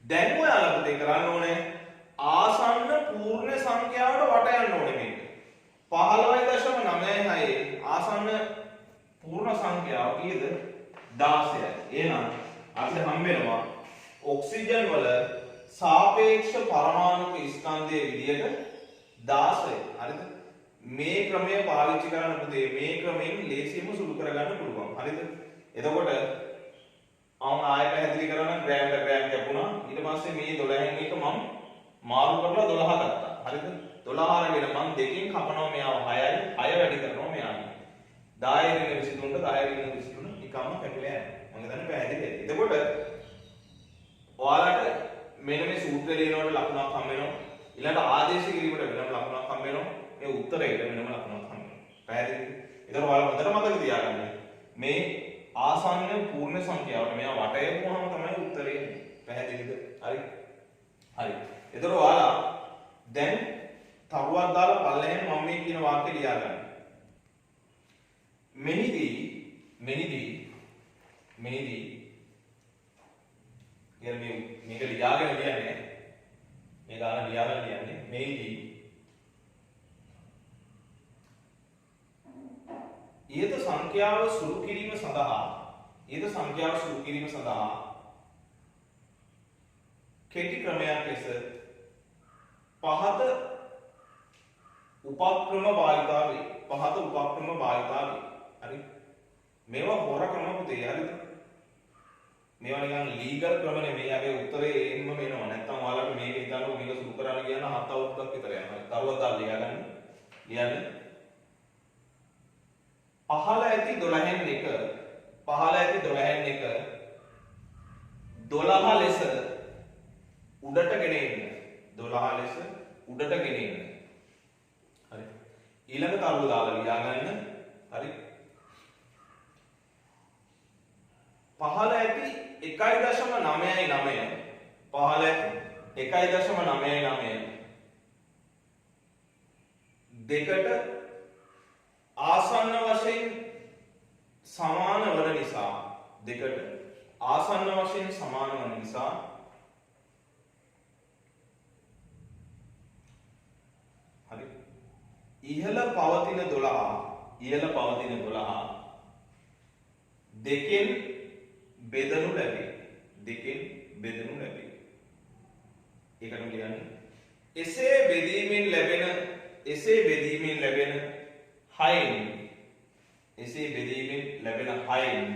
දැන් ඔයාලා පුතේ කරන්න ඕනේ ආසන්න පූර්ණ සංඛ්‍යාවට වට යන්න ඕනේ මේක. 15.96 ආසන්න පූර්ණ සංඛ්‍යාව කීයද? 16යි. එහෙනම් අපිට හම්බ වෙනවා ඔක්සිජන් වල සාපේක්ෂ පරමාණුක ස්කන්ධයේ විදියට 16. හරිද? මේ ක්‍රමය පාවිච්චි කරන්න පුතේ මේ ක්‍රමයෙන් ලේසියෙන්ම සුළු කරගන්න පුළුවන්. හරිද? එතකොට ආයෙ පැහැදිලි කරනවා ග්‍රෑම් කැපුණා. ඊට පස්සේ මේ 12න් එක මම මාරු කරලා 12 ගත්තා. හරිද? 12 අරගෙන මම දෙකෙන් කපනවා මෙයාව 6යි. 6 වැඩි කරනවා මෙයාට. 10 රින් 23ට 10 රින් 23 නිකම්ම කැපිලා යනවා. මම හිතන්නේ පැහැදිලි. එතකොට ඔයාලට මෙන්න මේ සූත්‍රය ලියනකොට ලකුණක් හම්බ වෙනවා. ඊළඟ ආදේශ කිරීමට වෙනම ලකුණක් හම්බ වෙනවා. මේ උත්තරයට වෙනම ලකුණක් හම්බ වෙනවා. පැහැදිලිද? ඒතර ඔයාලා හොඳට මතක තියාගන්න. මේ ආසන්න පූර්ණ සංඛ්‍යාවට මෙයා වටයපුවාම තමයි උත්තරේ එන්නේ. පැහැදිලිද? හරි. හරි. ඒතර ඔයාලා දැන් තරුවක් දාලා පල්ලෙහෙන් මම මේ කියන වාක්‍ය ලියා ගන්න. මෙහිදී මේක ලියාගෙන ලියන්නේ මේ ගාන ලියාගෙන ලියන්නේ මෙහිදී ඊට සංඛ්‍යාව සුළු කිරීම සඳහා කෙටි ක්‍රමයක් ලෙස පහත උපක්‍රම භාවිතා වේ. හරි. මේවා හොර ක්‍රම පුතේ. හරිද? මේවා නිකන් ලීගල් ක්‍රම නෙමෙයි. අපේ උත්තරේ එන්නම වෙනවා. නැත්තම් ඔයාලට මේක හිතන්න මේක සුළු කරන්න කියන 7 අවුරුද්දක් විතර යනවා. කරුවක් දාලා ලියන්න. පහළ ඇති 12න් එක 12 ලෙස උඩට ගෙන එන්න. හරි. ඊළඟ තරුව දාලා ලියා ගන්න. හරි. පහළ ඇති 1.99 දෙකට ආසන්න වශයෙන් සමාන වන නිසා හරි. ඉහළ පවතින 12 දෙකෙන් බෙදනු ලැබේ. ඒකට කියන්නේ එසේ බෙදීමෙන් ලැබෙන 6න්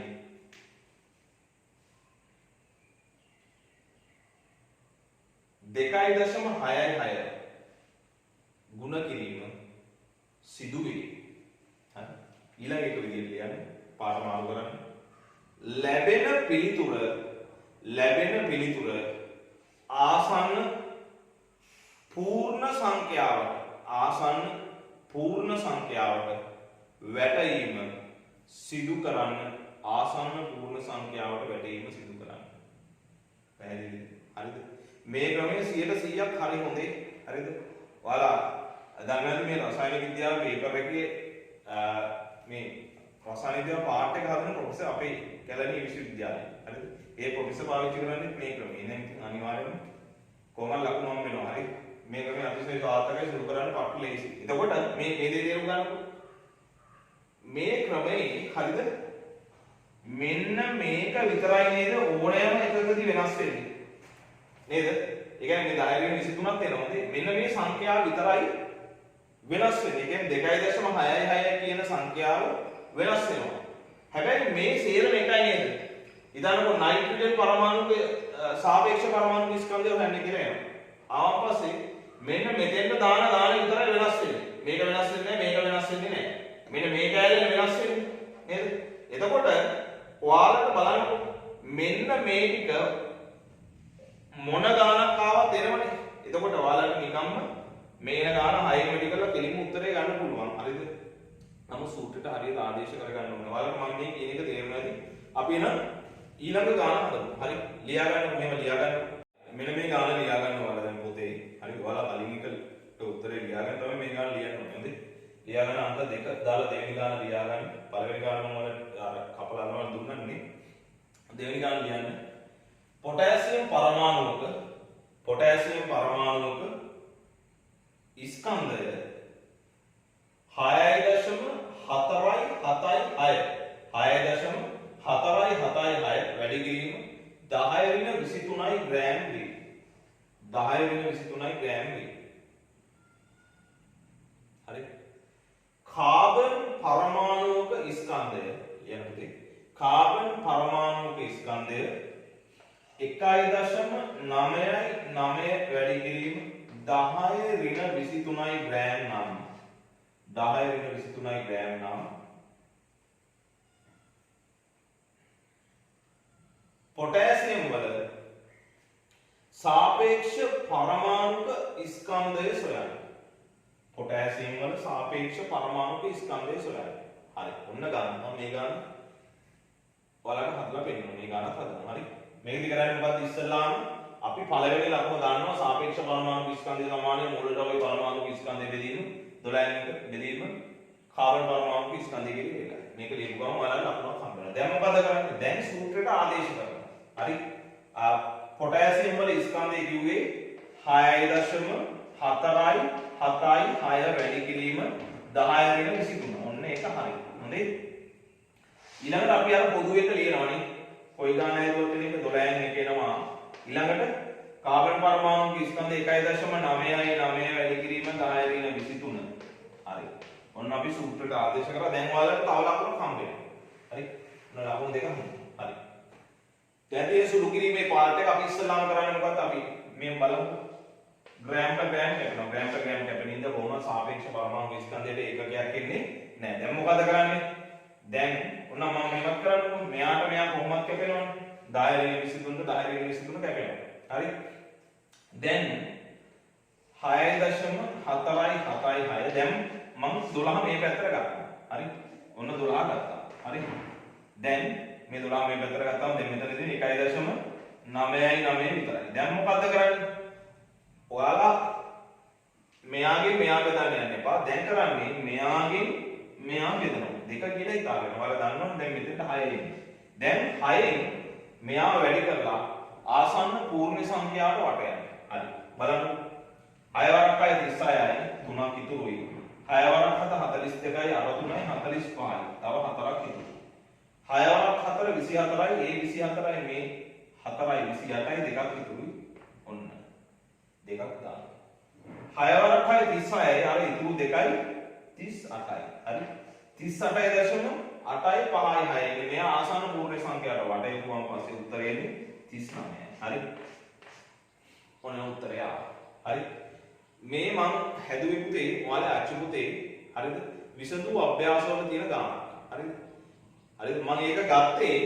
2.66 ගුණ කිරීම සිදු වේ. හරි. ඊළඟ එක විදිහට ලියන්න පාඩම මාරු කරන්න. ලැබෙන පිළිතුර ආසන්න පූර්ණ සංඛ්‍යාවට වැටීම සිදු කරන්න. පැහැදිලිද? හරිද? මේ ක්‍රමය 100%ක් හරි හොඳේ. හරිද? ඔයාලා දන්නවද මේ රසායන විද්‍යාව පේපර් එකේ මේ රසායන විද්‍යාව පාර්ට් එක හදන ප්‍රොෆෙසර් අපේ කැලණිය විශ්වවිද්‍යාලයේ. හරිද? ඒ ප්‍රොෆෙසර් පාවිච්චි කරන්නේ මේ ක්‍රමය. එහෙනම් අනිවාර්යයෙන්ම කොහොමද ලකුණු හම්බ වෙනවා. හරි? මේ ක්‍රමය අතිශය සාර්ථකයි සුළු කරන්න පට්ටු ලේසි. එතකොට මේ දේ තේරුම් ගන්නකො. මේ ක්‍රමේ හරිද? මෙන්න මේක විතරයි නේද ඕනෑම එකකදී වෙනස් වෙන්නේ. නේද? ඒ කියන්නේ මේ 10 රින් 23ක් වෙනවා. මෙන්න මේ සංඛ්‍යාව විතරයි වෙනස් වෙන්නේ. ඒ කියන්නේ 2.66 කියන සංඛ්‍යාව වෙනස් වෙනවා. හැබැයි මේ සේරම එකයි නේද? ඉතින්කො නයිට්‍රජන් පරමාණුක සාපේක්ෂ පරමාණු ස්කන්ධය හොයන්නේ කියලා එනවා. ආවන් පස්සේ මෙන්න මෙතෙන්ට දාන විතරයි වෙනස් වෙන්නේ. මේක වෙනස් වෙන්නේ නැහැ. මෙන්න මේ කැලේ වෙනස් වෙන්නේ නේද? එතකොට ඔයාලට බලන්න මෙන්න මේ ටික මොන ගානක් ආවත් එනවනේ. එතකොට ඔයාලට නිකම්ම මේන ගාන 6ම වැඩි කරලා කෙලින්ම උත්තරේ ගන්න පුළුවන්. හරිද? නමුත් සූත්‍රයට හරියට ආදේශ කරගන්න ඕනේ. ඔයාලට මම මේ කියන එක තේරුණා ඇති. අපි එන ඊළඟ ගාන හදමු. හරි? ලියා ගන්න මෙහෙම ලියා ගන්න. මෙන්න මේ ගාන ලියා ගන්න ඔයාලා දැන් පොතේ. හරි? ඔයාලා කලින් එකට උත්තරේ ලියා ගන්න තමයි මේ ගාන ලියන්න ඕනේ. හරිද? ලියා ගන්න අංක දෙක දාලා දෙවෙනි ගාන ලියා ගන්න. පළවෙනි ගාන මම අර කපලා අරනවා දුන්නන්නේ. දෙවෙනි ගාන ලියන්න. පොටෑසියම් පරමාණුක ස්කන්ධය 6.476 6.476 ග්‍රෑම් වේ. 10 වෙන 23යි ග්‍රෑම් වේ. හරි. කාබන් පරමාණුක ස්කන්ධය යනකොට කාබන් පරමාණුක ස්කන්ධය 1.999 වැඩි කිරීම 10-23යි ග්‍රෑම් නම් 10-23යි ග්‍රෑම් නම් පොටෑසියම් වල සාපේක්ෂ පරමාණුක ස්කන්ධය සොයන්න. පොටෑසියම් වල සාපේක්ෂ පරමාණුක ස්කන්ධය සොයන්න. හරි. ඔන්න ගන්න මේ ගන්න. ඔයාලට හදලා පෙන්නන්න මේ ගන්නත් හදන්න. හරි. මේකද කරන්නේ මොකද්ද ඉස්සල්ලාම අපි පළවෙනි ලකුණ දානවා සාපේක්ෂ පරමාණු ස්කන්ධය සමානයි මූලද්‍රව්‍ය පරමාණු ස්කන්ධය බෙදීම 12 බෙදීම කාබන් පරමාණු ස්කන්ධය කියන එක. මේක ලියපු ගමන් ඔයාලට ලකුණක් හම්බ වෙනවා. දැන් මොකද කරන්නේ? දැන් සූත්‍රයට ආදේශ කරනවා. හරි. පොටෑසියම් වල ස්කන්ධය කිව්වේ 6.4යි 7යි 6 වැඩි කිරීම 10-23. ඔන්න ඒක හරි. හොඳයි. ඊළඟට අපි අර පොදු එක ලියනවානේ. කොයි ගාන ඇරුවත් මේක 12න් එක එනවා. ඊළඟට කාබන් පරමාණුක ස්කන්ධය 1.999 වැඩි කිරීම 10-23. හරි. ඔන්න අපි සූත්‍රයට ආදේශ කරලා දැන් ඔයාලට තව ලකුණක් හම්බ වෙනවා. හරි. ඔන්න ලකුණු දෙකක් හම්බ. හරි. දැන් මේ සුළු කිරීමේ පාර්ට් එක අපි ඉස්සෙල්ලාම කරන්නේ මොකක්ද? අපි මේ බලමු. ග්‍රෑම් per ග්‍රෑම් කැපෙනවා. ග්‍රෑම් per ග්‍රෑම් කැපෙන ඉඳ කොහොමද සාපේක්ෂ පරමාණු ස්කන්ධයට ඒකකයක් එන්නේ නැහැ. දැන් මොකද කරන්නේ? දැන් ඔන්න මම මේවත් කරන්නේ මෙයාට මෙයා කොහොමද කැපෙනවනේ? 10-23 10-23 කැපෙනවා. හරි. දැන් 6.4යි 7යි 6 දැන් මම 12 මේ පැත්තට ගත්තා. හරි. ඔන්න 12 ගත්තා. හරි. දැන් මේ 12 මේ පැත්තට ගත්තාම දැන් මෙතනදී 1.999 විතරයි. දැන් මොකද්ද කරන්නේ? ඔයාලා මෙයාගෙන් මෙයා බෙදන්න යන්න එපා. දැන් කරන්නේ මෙයාගෙන් මෙයා බෙදනවා. දෙක කියලා හිතාගෙන. ඔයාලා දන්නවනේ දැන් මෙතෙන්ට 6 එන්නේ. දැන් 6න් මෙයාව වැඩි කරලා ආසන්න පූර්ණ සංඛ්‍යාවට වට යන්න. හරි. බලන්න. 6 වරක් 6 36යි 3ක් ඉතුරුයි. 6 වරක් 7 42යි 83යි 45යි. තව 4ක් ඉතුරුයි. 6 වරක් 4 24යි ඒ 24යි මේ 4යි 28යි දෙකක් ඉතුරුයි. ඔන්න. දෙකක් දාන්න. 6 වරක් 6 36යි අර ඉතුරු දෙකයි 38යි. හරි. 38.8යි 5යි 6යි. මෙයා ආසන්න පූර්ණ සංඛ්‍යාවට වට යපුවාම පස්සේ උත්තරය එන්නේ 39යි. හරි. ඔන්න උත්තරය ආවා. හරි. මේ මම හැදුවේ පුතේ ඔයාලා අච්චු පුතේ හරිද? විසඳු අභ්‍යාසවල තියෙන ගානක්. හරිද? හරිද? මම ඒක ගත්තේ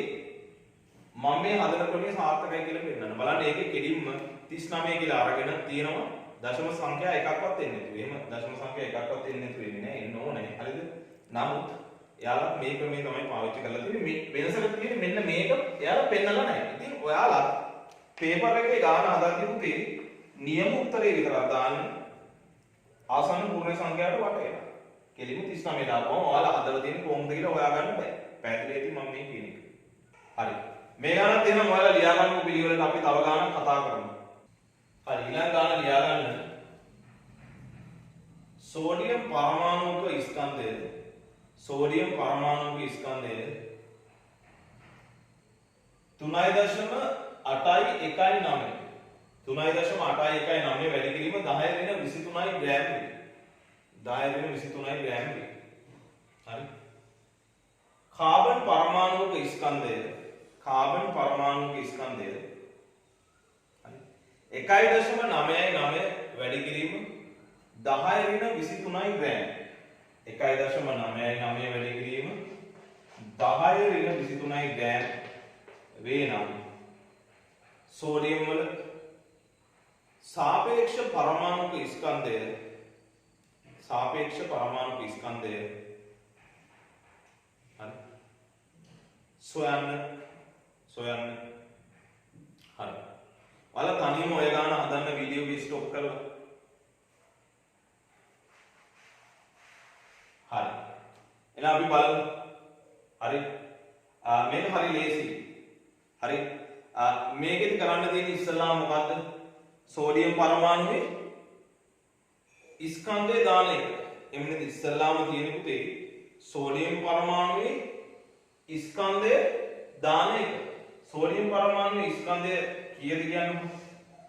මම මේ හදන ක්‍රමයේ සාර්ථකයි කියලා පෙන්නන්න. බලන්න ඒකේ කෙලින්ම 39 කියලා අරගෙන තියෙනවා දශම සංඛ්‍යා එකක්වත් එන්නේ නැතුව. එහෙම දශම සංඛ්‍යා එකක්වත් එන්නේ නැතුව ඉන්නේ නෑ. එන්න ඕනේ. හරිද? නමුත් එයාලා මේ ක්‍රමයේ තමයි පාවිච්චි කරලා තියෙන්නේ. වෙනසක් තියෙන්නේ මෙන්න මේක එයාලා පෙන්නලා නැහැ. ඉතින් ඔයාලා පේපර් එකේ ගාන හදද්දී පුතේ නියම උත්තරේ විතරක් දාන්න ආසන්න පූර්ණ සංඛ්‍යාවට වට වෙනවා. කෙලින්ම 39 දාපුවම ඔයාලා හදලා තියෙන්නේ කොහොමද කියලා හොයාගන්න බෑ. පැහැදිලි ඇති මම මේ කියන එක. හරි. මේ ගානත් එහෙනම් ඔයාලා ලියා ගන්න පිළිවෙලට අපි තව ගානක් කතා කරමු. හරි ඊළඟ ගාන ලියා ගන්න. සෝඩියම් පරමාණුක ස්කන්ධය සෝඩියම් පරමාණුක ස්කන්ධය 3.819 3.819 වැඩි කිරීම 10-23යි ග්‍රෑම් වේ. 10-23යි ග්‍රෑම් වේ. හරි. කාබන් පරමාණුක ස්කන්ධය හරි 1.99 වැඩි කිරීම 10-23යි ග්‍රෑම්. 1.99 වැඩි කිරීම 10-23යි ග්‍රෑම් වේ නම් සෝඩියම් වල සාපේක්ෂ පරමාණුක ස්කන්ධය හරි සොයන්න හරි. ඔයාලා තනියම ඔය ගාන හදන්න වීඩියෝ එක ස්ටොප් කරලා හරි. එහෙනම් අපි බලමු. හරි. මේක හරි ලේසි. හරි. මේකෙදි කරන්න තියෙන්නේ ඉස්සල්ලාම මොකද්ද? සෝඩියම් පරමාණුවේ ස්කන්ධය දාන එක. එමුනේ ඉස්සල්ලාම තියෙන පුතේ සෝඩියම් පරමාණුවේ ස්කන්ධය දාන එක. සෝඩියම් පරමාණුවේ ස්කන්ධය කීයද කියන්නේ?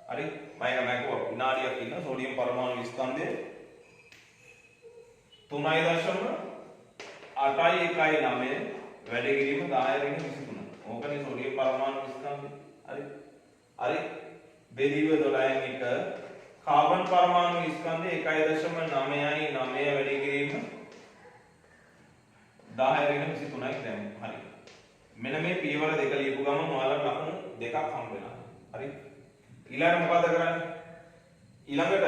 හරි මම කියනවා විනාඩියක් ඉන්න සෝඩියම් පරමාණු ස්කන්ධය 3.819 වැඩි කිරීම 10 ඍණ 23. ඕකනේ සෝඩියම් පරමාණු ස්කන්ධය. හරි. හරි. බෙදීව 12න් 1 කාබන් පරමාණු ස්කන්ධය 1.999 වැඩි කිරීම 10 ඍණ 23යි දැන්. හරි. මෙන්න මේ පියවර දෙක ලියපු ගමන් ඔයාලට ලකුණු දෙකක් හම්බ වෙනවා. හරි. ඊළඟට මොකද කරන්නේ? ඊළඟට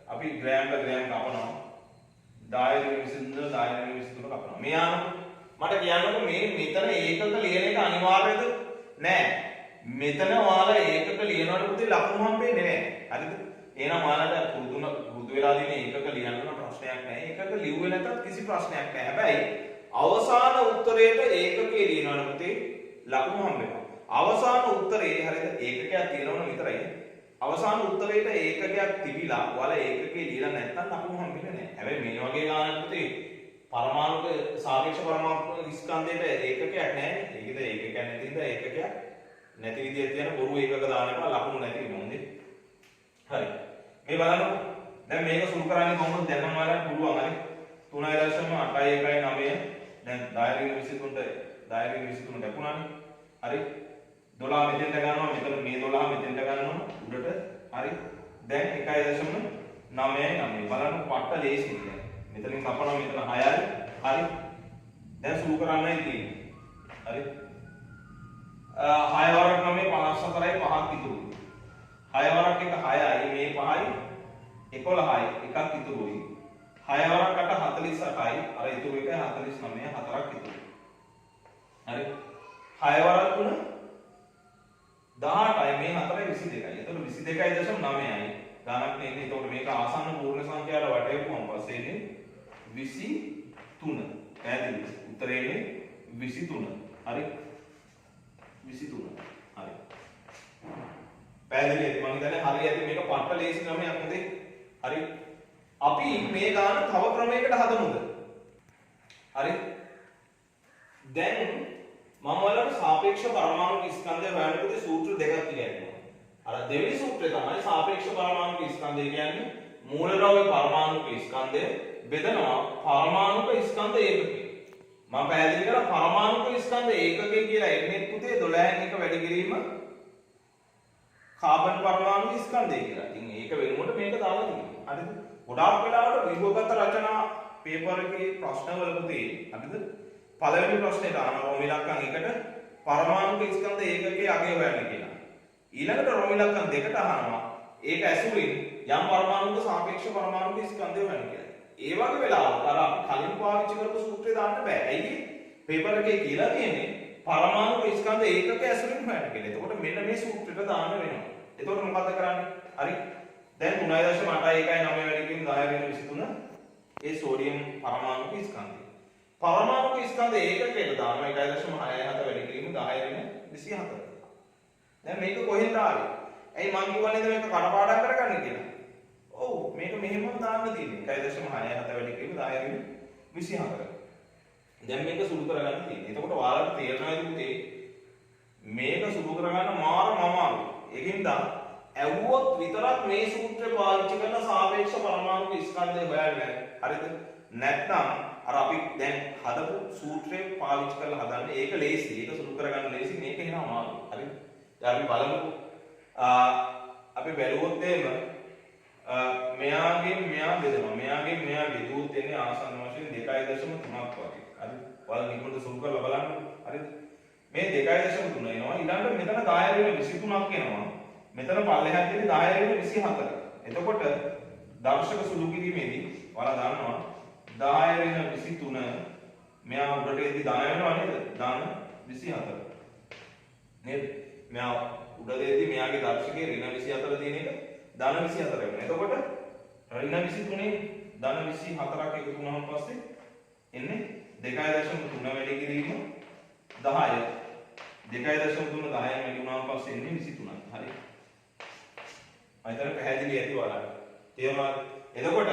අපි ග්‍රෑම් කපනවා. 10 ඍණ 23 10 ඍණ 23 කපනවා. මේ ආන මට කියන්නකො මේ මෙතන ඒකක ලියන එක අනිවාර්යද? නෑ. මෙතන ඔයාලා ඒකක ලියනකොට පුතේ ලකුණු හම්බෙන්නේ නෑ. හරිද? එහෙනම් ඔයාලට පුරුදු වෙලා තියෙන ඒකක ලියන්න ප්‍රශ්නයක් නෑ. ඒකක ලිව්වේ නැතත් කිසි ප්‍රශ්නයක් නෑ. හැබැයි අවසාන උත්තරේට ඒකකේ ලියනවනේ පුතේ ලකුණු හම්බ වෙනවා. අවසාන උත්තරේ හරිද ඒකකයක් තියෙනවනේ විතරයි. අවසාන උත්තරේට ඒකකයක් තිබිලා ඔයාලා ඒකකේ ලියලා නැත්නම් ලකුණු හම්බෙන්නේ නැහැ. හැබැයි මේ වගේ ගානක් පුතේ පරමාණුක සාපේක්ෂ පරමාණු ස්කන්ධයට ඒකකයක් නැහැ. ඒකද ඒකකයක් නැති හින්දා ඒකකයක් නැති විදියට තියෙන බොරු ඒකක දානකොට ලකුණු නැති වෙනොන්දේ. හරි. මේ බලන්න. දැන් මේක සුළු කරන්නේ කොහොමද? දැන් නම් ඔයාලට පුළුවන් හරි. 3.819 දැන් 10 ඍණ 23ට 10 ඍණ 23 ලැබුණානේ. හරි. 12 මෙතෙන්ට ගන්නවා මෙතන මේ 12 මෙතෙන්ට ගන්නවා උඩට. හරි. දැන් 1.999 බලන්න පට්ට ලේසියි දැන්. මෙතනින් කපනවා මෙතන 6යි. හරි. දැන් සුළු කරන්නයි තියෙන්නේ. හරි. 6 වරක් 9 54යි 5ක් ඉතුරුයි. 6 වරක් එක 6යි මේ 5යි 11යි එකක් ඉතුරුයි. 6 වරක් 8 48යි අර ඉතුරු එකයි 49 හතරක් ඉතුරුයි. හරි. 6 වරක් 3 18යි මේ 4යි 22යි. එතකොට 22.9යි ගණක් නේ ඉන්නේ. එතකොට මේක ආසන්න පූර්ණ සංඛ්‍යාවට වටේපුවම පස්සේ ඉන්නේ 23. පැහැදිලිද? උත්තරේ ඉන්නේ 23. හරි. 23. හරි. පැහැදිලිද? මම හිතන්නේ හරි ඇති මේක පට්ට ලේසි ක්‍රමයක් නෙදේ. හරි. අපි මේ ගාන තව ක්‍රමයකට හදමුද? හරි. දැන් මම ඔයාලට සාපේක්ෂ පරමාණු ස්කන්ධය හොයන්න පුතේ සූත්‍ර දෙකක් කියන්නවා. අර දෙවෙනි සූත්‍රය තමයි සාපේක්ෂ පරමාණු ස්කන්ධය කියන්නේ මූලද්‍රව්‍ය පරමාණු ස්කන්ධය බෙදනවා පරමාණු ස්කන්ධ ඒකකේ. මම පැහැදිලි කරා පරමාණු ස්කන්ධ ඒකකේ කියලා එන්නේ පුතේ 12න් 1 වැඩි කිරීම කාබන් පරමාණු ස්කන්ධය කියලා. ඉතින් ඒක වෙනුවට මේක දාලා තියෙනවා. හරිද? ගොඩාක් වෙලාවට විභවගත රචනා පේපර් එකේ ප්‍රශ්නවල පුතේ හරිද? පළවෙනි ප්‍රශ්නේ දානවා රෝම ඉලක්කම් 1ට පරමාණු ස්කන්ධ ඒකකයේ අගය හොයන්න කියලා. ඊළඟට රෝම ඉලක්කම් 2ට අහනවා ඒක ඇසුරින් යම් පරමාණුක සාපේක්ෂ පරමාණු ස්කන්ධය හොයන්න කියලා. ඒ වගේ වෙලාවක අර අපි කලින් පාවිච්චි කරපු සූත්‍රය දාන්න බෑ. ඇයි? පේපර් එකේ කියලා තියෙන්නේ පරමාණු ස්කන්ධ ඒකකයේ ඇසුරින් හොයන්න කියලා. එතකොට මෙන්න මේ සූත්‍රයට දාන්න වෙනවා. එතකොට මොකද කරන්නේ? හරි. දැන් 3.819 වැඩි කිරීම 10 ඍණ 23 ඒ සෝඩියම් පරමාණුක ස්කන්ධය. පරමාණුක ස්කන්ධ ඒකකයට දානවා 1.67 වැඩි කිරීම 10 ඍණ 24. දැන් මේක කොහෙන්ද ආවේ? ඇයි මං කියවන්නේ මේක කඩපාඩම් කරගන්න කියලා? ඔව් මේක මෙහෙමම දාන්න තියෙන්නේ 1.67 වැඩි කිරීම 10 ඍණ 24. දැන් මේක සුළු කරගන්න තියෙන්නේ. එතකොට ඔයාලට තේරෙනවද පුතේ මේක සුළු කරගන්න මාරම අමාරුයි. ඒකින්ද ඇව්වොත් විතරක් මේ සූත්‍රය පාවිච්චි කරන සාපේක්ෂ පරමාණු ස්කන්ධය හොයන්න. හරිද? නැත්නම් අර අපි දැන් හදපු සූත්‍රය පාවිච්චි කරලා හදන්න ඒක ලේසි. ඒක සුළු කරගන්න ලේසි. මේක එනවා අමාරුයි. හරිද? දැන් අපි බලමු. අපි බැලුවොත් එහෙම මෙයාගෙන් මෙයා බෙදනවා. මෙයාගෙන් මෙයා බෙදුවොත් එන්නේ ආසන්න වශයෙන් 2.3ක් වගේ. හරිද? ඔයාලා නිකුත් සුළු කරලා බලන්න. හරිද? මේ 2.3 එනවා. ඊළඟට මෙතන 10 ඍණ 23ක් එනවා. මෙතන පල්ලෙහාට තියෙන්නේ 10 ඍණ 24. එතකොට දර්ශක සුළු කිරීමේදී ඔයාලා දන්නවා 10 ඍණ 23 මෙයා උඩට එද්දි ධන වෙනවා නේද? ධන 24. නේද? මෙයා උඩ දෙද්දි මෙයාගේ දර්ශකයේ ඍණ 24 තියෙන එක ධන 24 වෙනවා. එතකොට ඍණ 23 ධන 24ක් එකතු වුණාම පස්සේ එන්නේ 2.3 වැඩි කිරීම 10. 2.3 10න් වැඩි වුණාම පස්සේ එන්නේ 23ක්. හරි. අයිතර පැහැදිලි ඇති ඔයාලට. තේරුණාද? එතකොට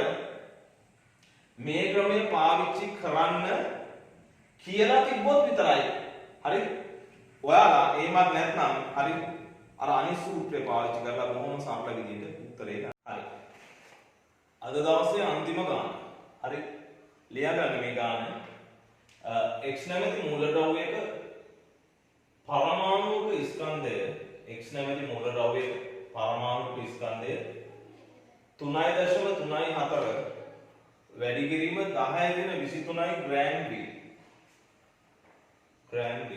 මේ ක්‍රමය පාවිච්චි කරන්න කියලා තිබ්බොත් විතරයි. හරි? ඔයාලා එහෙමත් නැත්නම් හරි අර අනිත් සූත්‍රය පාවිච්චි කරලා බොහොම සරල විදිහට උත්තරේ ගන්න. හරි. අද දවසේ අන්තිම ගාන. හරි. ලියා ගන්න මේ ගාන. x නැමැති මූලද්‍රව්‍යයක පරමාණුක ස්කන්ධය x නැමැති මූලද්‍රව්‍යයක පරමාණුක ස්කන්ධය 3.34 වැඩි කිරීම 10 දින 23යි ග්‍රෑම් v. Gram v.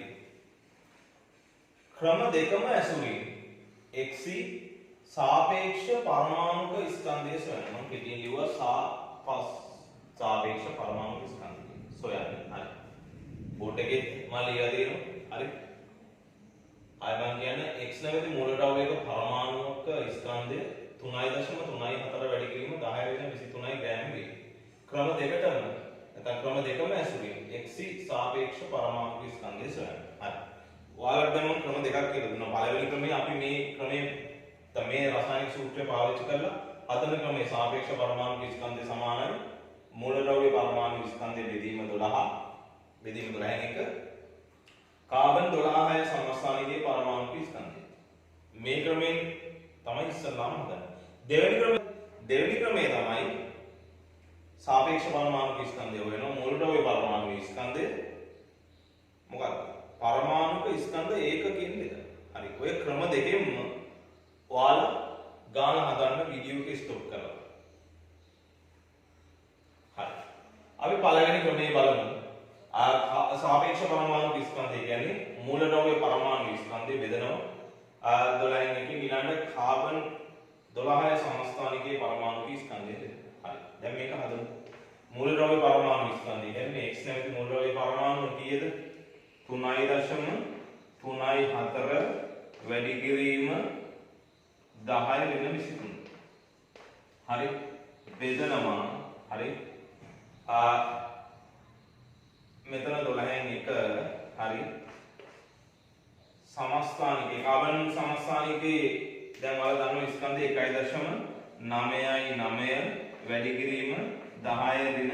ක්‍රම දෙකම ඇසුරින් xc සාපේක්ෂ පරමාණුක ස්කන්ධය සොයන්න. මම පිටින් ලිව්වා සාපේක්ෂ පරමාණුක ස්කන්ධය සොයන්න. හරි. බෝඩ් එකේ මම ලියලා තියෙනවා. හරි. අය මම කියන්නේ x නැමැති මූලද්‍රව්‍යයක පරමාණුක ස්කන්ධය 3.34 වැඩි කිරීම 10 වෙන 23යි ග්‍රෑම් වේ. ක්‍රම දෙකටම නැත්නම් ක්‍රම දෙකම ඇසුරින් xc සාපේක්ෂ පරමාණුක ස්කන්ධය සොයන්න. හරි. ඔයාලට දැන් මම ක්‍රම දෙකක් කියලා දුන්නා. පළවෙනි ක්‍රමයේ අපි මේ ක්‍රමයේ මේ රසායනික සූත්‍රය පාවිච්චි කරලා හතර ක්‍රමයේ සාපේක්ෂ පරමාණුක ස්කන්ධය සමානයි මූලද්‍රව්‍ය පරමාණු ස්කන්ධය බෙදීම 12. බෙදීම 12න් එක කාබන් 12 සමස්ථානිකයේ පරමාණුක ස්කන්ධය. මේ ක්‍රමයෙන් තමයි ඉස්සල්ලාම හදන්නේ. දෙවෙනි ක්‍රමයේ තමයි සාපේක්ෂ පරමාණුක ස්කන්ධය වෙනවා මූලද්‍රව්‍ය පරමාණු ස්කන්ධය මොකක්ද? පරමාණුක ස්කන්ධ ඒකකයෙන් බෙදලා. හරි. ඔය ක්‍රම දෙකෙන්ම ඔයාලා ගාන හදන්න වීඩියෝ එක ස්ටොප් කරලා. හරි. අපි පළවෙනි ක්‍රමයේ බලමු. සාපේක්ෂ පරමාණුක ස්කන්ධය කියන්නේ මූලද්‍රව්‍ය පරමාණු ස්කන්ධය බෙදනවා 12න් එකකින් ඊළඟ කාබන් 12 සමස්ථානිකයේ පරමාණුක ස්කන්ධය බෙදනවා. හරි. දැන් මේක හදමු. මූලද්‍රව්‍ය පරමාණු ස්කන්ධය කියන්නේ x නැමැති මූලද්‍රව්‍ය පරමාණු කීයද? 3.34 වැඩි කිරීම 10 වෙන 23. හරි. බෙදනවා. හරි. මෙතන 12න් එක හරි. සමස්ථානිකේ කාබන් සමස්ථානිකේ දැන් ඔයාලා දන්නවා ස්කන්ධය 1.9 වැඩි කිරීම 10 දින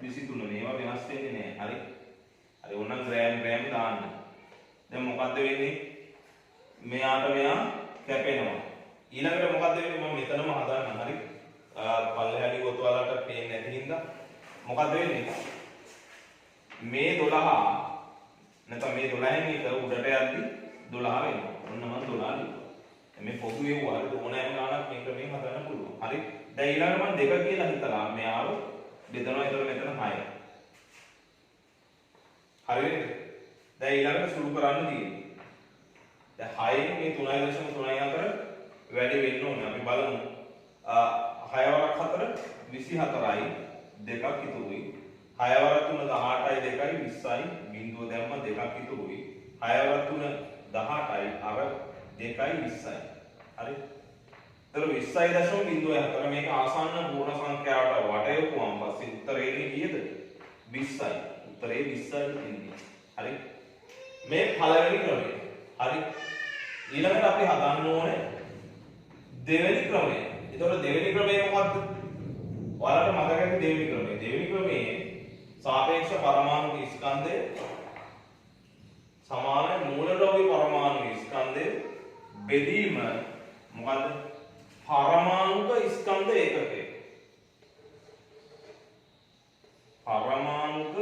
23. මේවා වෙනස් වෙන්නේ නැහැ. හරි. හරි ඕනනම් ග්‍රෑම් දාන්න. දැන් මොකද්ද වෙන්නේ? මෙයාට මෙයා කැපෙනවා. ඊළඟට මොකද්ද වෙන්නේ? මම මෙතනම හදාන්න. හරි. පල්ලෙහාට ගොත වලට පේන්නේ නැති හින්දා මොකද්ද වෙන්නේ? මේ 12 නැත්නම් මේ 12න් එක උඩට යද්දි 12 වෙනවා. ඔන්න මම 12 ලියුවා. මේ පොදුවේ වල ඕනෑම ගානක් මේක මේ හදන්න පුළුවන්. හරි. දැන් ඊළඟට මම 2 කියලා හිතලා මෙයාව බෙදනවා. ඒතර මෙතන 6. හරිද? දැන් ඊළඟට සුළු කරන්න තියෙන්නේ. දැන් 6න් මේ 3.34 වැඩි වෙන්න ඕනේ. අපි බලමු. 6 වරක් 4 24යි දෙකක් ඉතුරුයි. 6 වරක් 3 18යි 2යි 20යි බිංදුව දැම්ම දෙකක් ඉතුරුයි. 6 වරක් 3 18යි අර 2යි 20යි. හරි. ඒතර 20.04 මේක ආසන්න පූර්ණ සංඛ්‍යාවට වටයපුවම පස්සේ උත්තරේ එන්නේ කීයද? 20යි. උත්තරේ 20යි එන්නේ. හරි. මේ පළවෙනි ක්‍රමය. හරි. ඊළඟට අපි හදන්න ඕනේ දෙවෙනි ක්‍රමය. ඒතකොට දෙවෙනි ක්‍රමය මොකක්ද? ඔයාලට මතක ඇති දෙවෙනි ක්‍රමය. දෙවෙනි ක්‍රමයේ සාපේක්ෂ පරමාණු ස්කන්ධය සමාන මූලද්‍රව්‍ය පරමාණු ස්කන්ධය බෙදීම මොකද්ද? පරමාණුක ස්කන්ධ ඒකකය. පරමාණුක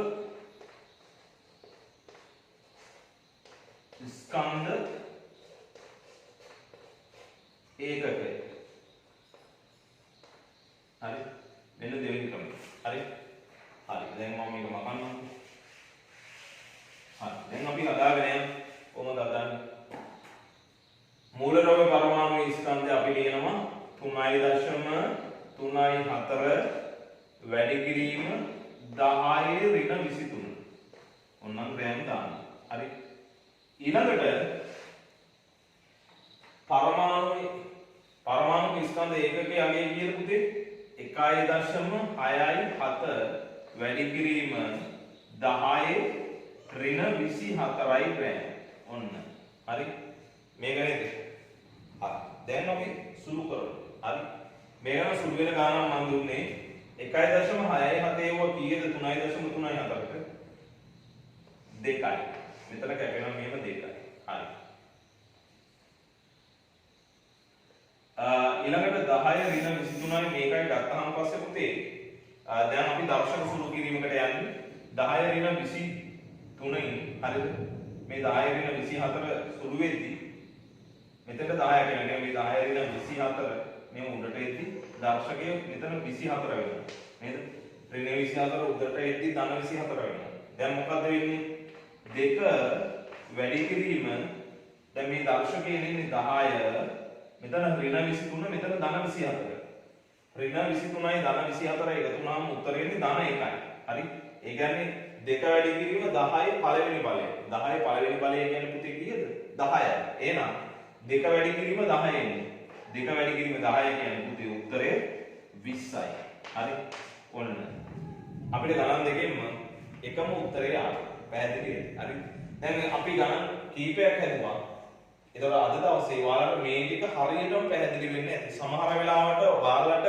ස්කන්ධ ඒකකය. හරි. මෙන්න දෙවෙනි ක්‍රමය. හරි. හරි. දැන් මම මේක මකන්නම්. හරි. දැන් අපි හදාගෙන යමු. කොහොමද හදන්නේ? මූලද්‍රව්‍ය පරමාණු ස්කන්ධය අපි ලියනවා 3.34 වැඩි කිරීම 10 ඍණ 23. ඔන්නම් ග්‍රෑම් දාන්න. හරි. ඊළඟට පරමාණු ස්කන්ධ ඒකකයේ අගය කීයද පුතේ? 1.67 වැඩි කිරීම 10 ඍණ 24යි ග්‍රෑම්. ඔන්න. හරි. මේක නේද? හරි. දැන් අපි සුළු කරමු. හරි. මේකම සුළු වෙන ගානක් මම දුන්නේ 1.67 ව කීයද? 3.34ට 2යි. මෙතන කැපෙනවා මෙහෙම 2යි. හරි. ඊළඟට 10 ඍණ 23යි මේකයි ගත්තාම පස්සේ පුතේ දැන් අපි දර්ශක සුළු කිරීමකට යන්නේ 10 ඍණ 23යි හරිද මේ 10 ඍණ 24 සුළු වෙද්දී මෙතන 10 කියන්නේ මේ 10 ඍණ 24 මේ උඩට එද්දී දර්ශකය මෙතන 24 වෙනවා නේද ඍණ 24 උඩට එද්දී ධන 24 වෙනවා දැන් මොකද්ද වෙන්නේ දෙක වැඩි කිරීම දැන් මේ දර්ශකයේ ඉන්නේ 10 මෙතන ඍණ 23 මෙතන ධන 24 ඍණ 23යි ධන 24 එකතු වුණාම උත්තරේ එන්නේ ධන 1යි හරි ඒ කියන්නේ දෙක වැඩි කිරීම 10 පළවෙනි බලය 10 පළවෙනි බලය කියන්නේ පුතේ කීයද 10යි එහෙනම් දෙක වැඩි කිරීම 10 එන්නේ දෙක වැඩි කිරීම 10 කියන්නේ පුතේ උත්තරේ 20යි හරි ඔන්න අපිට ගණන් දෙකෙන්ම එකම උත්තරේ ආවා පැහැදිලිද හරි දැන් අපි ගණන් කීපයක් හැදුවා ඒතකොට අද දවසේ ඔයාලට මේ ටික හරියටම පැහැදිලි වෙන්නේ නැති සමහර වෙලාවට ඔයාලට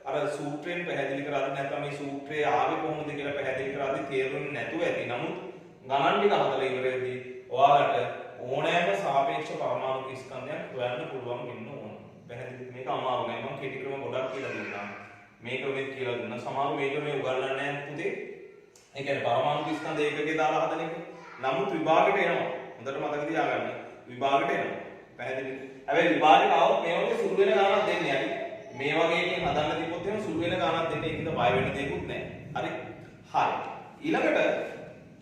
අර සූත්‍රයෙන් පැහැදිලි කරලා නැත්නම් මේ සූත්‍රය ආවේ කොහොමද කියලා පැහැදිලි කරද්දී තේරුන්නේ නැතුව ඇති. නමුත් ගණන් ටික හදලා ඉවරෙද්දී ඔයාලට ඕනෑම සාපේක්ෂ පරමාණු ස්කන්ධයක් හොයන්න පුළුවන් වෙන්න ඕන. පැහැදිලිද? මේක අමාරු නෑ. මම කෙටි ක්‍රම ගොඩක් කියලා දුන්නා. මේ ක්‍රමෙත් කියලා දුන්නා. සමහරව මේ ක්‍රමේ උගන්වන්නේ නැහැ පුතේ. ඒ කියන්නේ පරමාණු ස්කන්ධ ඒකකේ දාලා හදන එක. නමුත් විභාගෙට එනවා. හොඳට මතක තියාගන්න. විභාගෙට එනවා. පැහැදිලිද? හැබැයි විභාගෙට આવොත් මේ වගේ සුළු වෙන ගණනක් දෙන්නේ හරි. මේ වගේ එකකින් හදන්න තිබ්බොත් එහෙනම් සුළු වෙන ගණනක් දෙන්න ඒකින්ද බය වෙන්න දෙයක්වත් නැහැ. හරි? හරි. ඊළඟට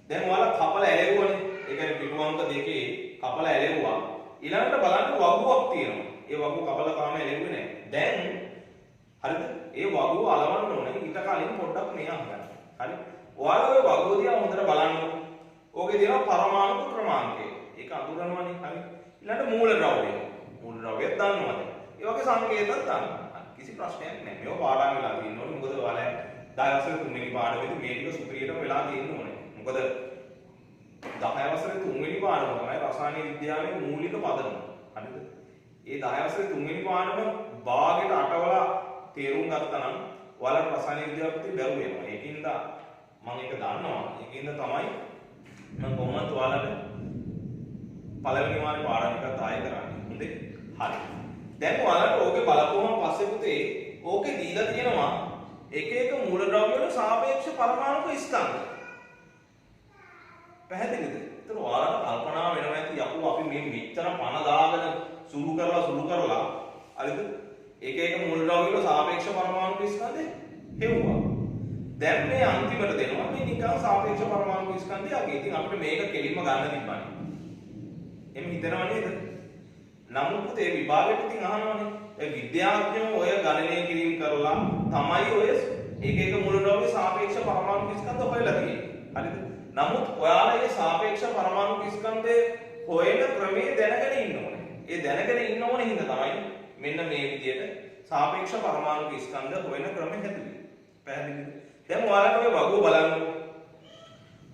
දැන් ඔයාලා කපල ඇලෙව්වනේ. ඒ කියන්නේ පිටු අංක දෙකේ කපල ඇලෙව්වා. ඊළඟට බලන්න වගුවක් තියෙනවා. ඒ වගුව කපල තාම ඇලෙව්වේ නැහැ. දැන් හරිද? ඒ වගුව අලවන්න ඕනේ. ඊට කලින් පොඩ්ඩක් මේ අහගන්න. හරි? ඔයාලා ওই වගුව දිහා හොඳට බලන්න. ඕකේ තියෙනවා පරමාණු ක්‍රමාංකය. ඒක අඳුරනවානේ. හරි? ඊළඟට මූල ද්‍රව්‍යය. මූල ද්‍රව්‍යයක් දන්නවද? ඒ වගේ සංකේතයක් දන්නවා. කිසි ප්‍රශ්නයක් නැහැ. මේව පාඩම් වෙලා තියෙන්න ඕනේ. මොකද ඔයාලා 10 වසරේ තුන්වෙනි පාඩමේදී මේ ටික සුපිරියටම වෙලා තියෙන්න ඕනේ. මොකද 10 වසරේ තුන්වෙනි පාඩම තමයි රසායන විද්‍යාවේ මූලික පදනම. හරිද? ඒ 10 වසරේ තුන්වෙනි පාඩම භාගයට අටවලා තේරුම් ගත්තා නම් ඔයාලට රසායන විද්‍යාව ප්‍රති බැරුව වෙනවා. ඒකින්ද මම ඒක දන්නවා. ඒකින්ද තමයි මම කොහොමද ඔයාලට පළවෙනි වාරේ පාඩම් එකත් ආයෙ කරන්නේ. හොඳේ? හරි. දැන් ඔයාලට ඕකේ බලපුවම පස්සේ පුතේ ඕකේ දීලා තියෙනවා එක එක මූලද්‍රව්‍ය වල සාපේක්ෂ පරමාණුක ස්කන්ධ. පැහැදිලිද? ඒතර ඔයාලට කල්පනා වෙනවා ඇති යකෝ අපි මේ මෙච්චර පණ දාගෙන සුළු කරලා හරිද? එක එක මූලද්‍රව්‍ය වල සාපේක්ෂ පරමාණුක ස්කන්ධ හෙව්වා. දැන් මේ අන්තිමට දෙනවා මේ නිකන් සාපේක්ෂ පරමාණුක ස්කන්ධයක්. ඉතින් අපිට මේක කෙලින්ම ගන්න තිබ්බනේ. එමෙ හිතනව නේද? නමුත් පුතේ විභාගෙට ඉතින් අහනවනේ. ඒ විද්‍යාඥයෝ ඔය ගණනය කිරීම කරලා තමයි ඔය එක එක මූලද්‍රව්‍ය සාපේක්ෂ පරමාණු ස්කන්ධ හොයලා තියෙන්නේ. හරිද? නමුත් ඔයාලා මේ සාපේක්ෂ පරමාණු ස්කන්ධේ හොයන ක්‍රමයේ දැනගෙන ඉන්න ඕනේ. ඒ දැනගෙන ඉන්න ඕනේ හින්දා තමයි මෙන්න මේ විදිහට සාපේක්ෂ පරමාණු ස්කන්ධ හොයන ක්‍රමය හැදුවේ. පැහැදිලිද? දැන් ඔයාලට ඔය වගුව බලන්න.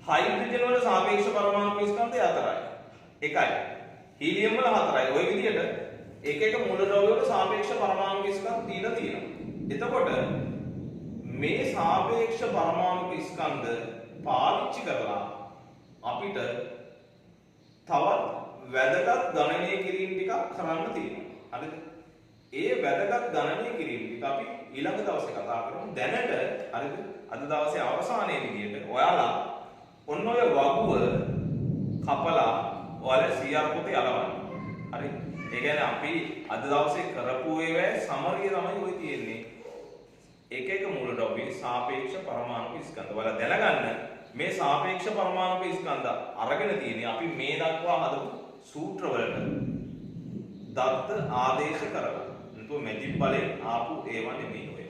හයිඩ්‍රජන් වල සාපේක්ෂ පරමාණු ස්කන්ධය 4යි. 1යි. හීලියම් වල 4යි. ওই විදිහට එක එක මූලද්‍රව්‍ය වල සාපේක්ෂ පරමාණු ස්කන්ධ දීලා තියෙනවා. එතකොට මේ සාපේක්ෂ පරමාණු ස්කන්ධ පාවිච්චි කරලා අපිට තවත් වැදගත් ගණනය කිරීම ටිකක් කරන්න තියෙනවා. හරිද? ඒ වැදගත් ගණනය කිරීම ටික අපි ඊළඟ දවසේ කතා කරමු. දැනට හරිද? අද දවසේ අවසානයේ විදිහට ඔයාලා ඔන්න ඔය වගුව කපලා ඔයාලා CR පොතේ අලවන්න. හරි? ඒ කියන්නේ අපි අද දවසේ කරපු ඒවායේ සමරිය තමයි ඔය තියෙන්නේ. එක එක මූලද්‍රව්‍ය සාපේක්ෂ පරමාණු ස්කන්ධ. ඔයාලා දැනගන්න මේ සාපේක්ෂ පරමාණු ස්කන්ධ අරගෙන තියෙන්නේ අපි මේ දක්වා හදපු සූත්‍ර වලට දත්ත ආදේශ කරලා. නේද? මැජික් බලෙන් ආපු ඒවා නෙමෙයි ඔය.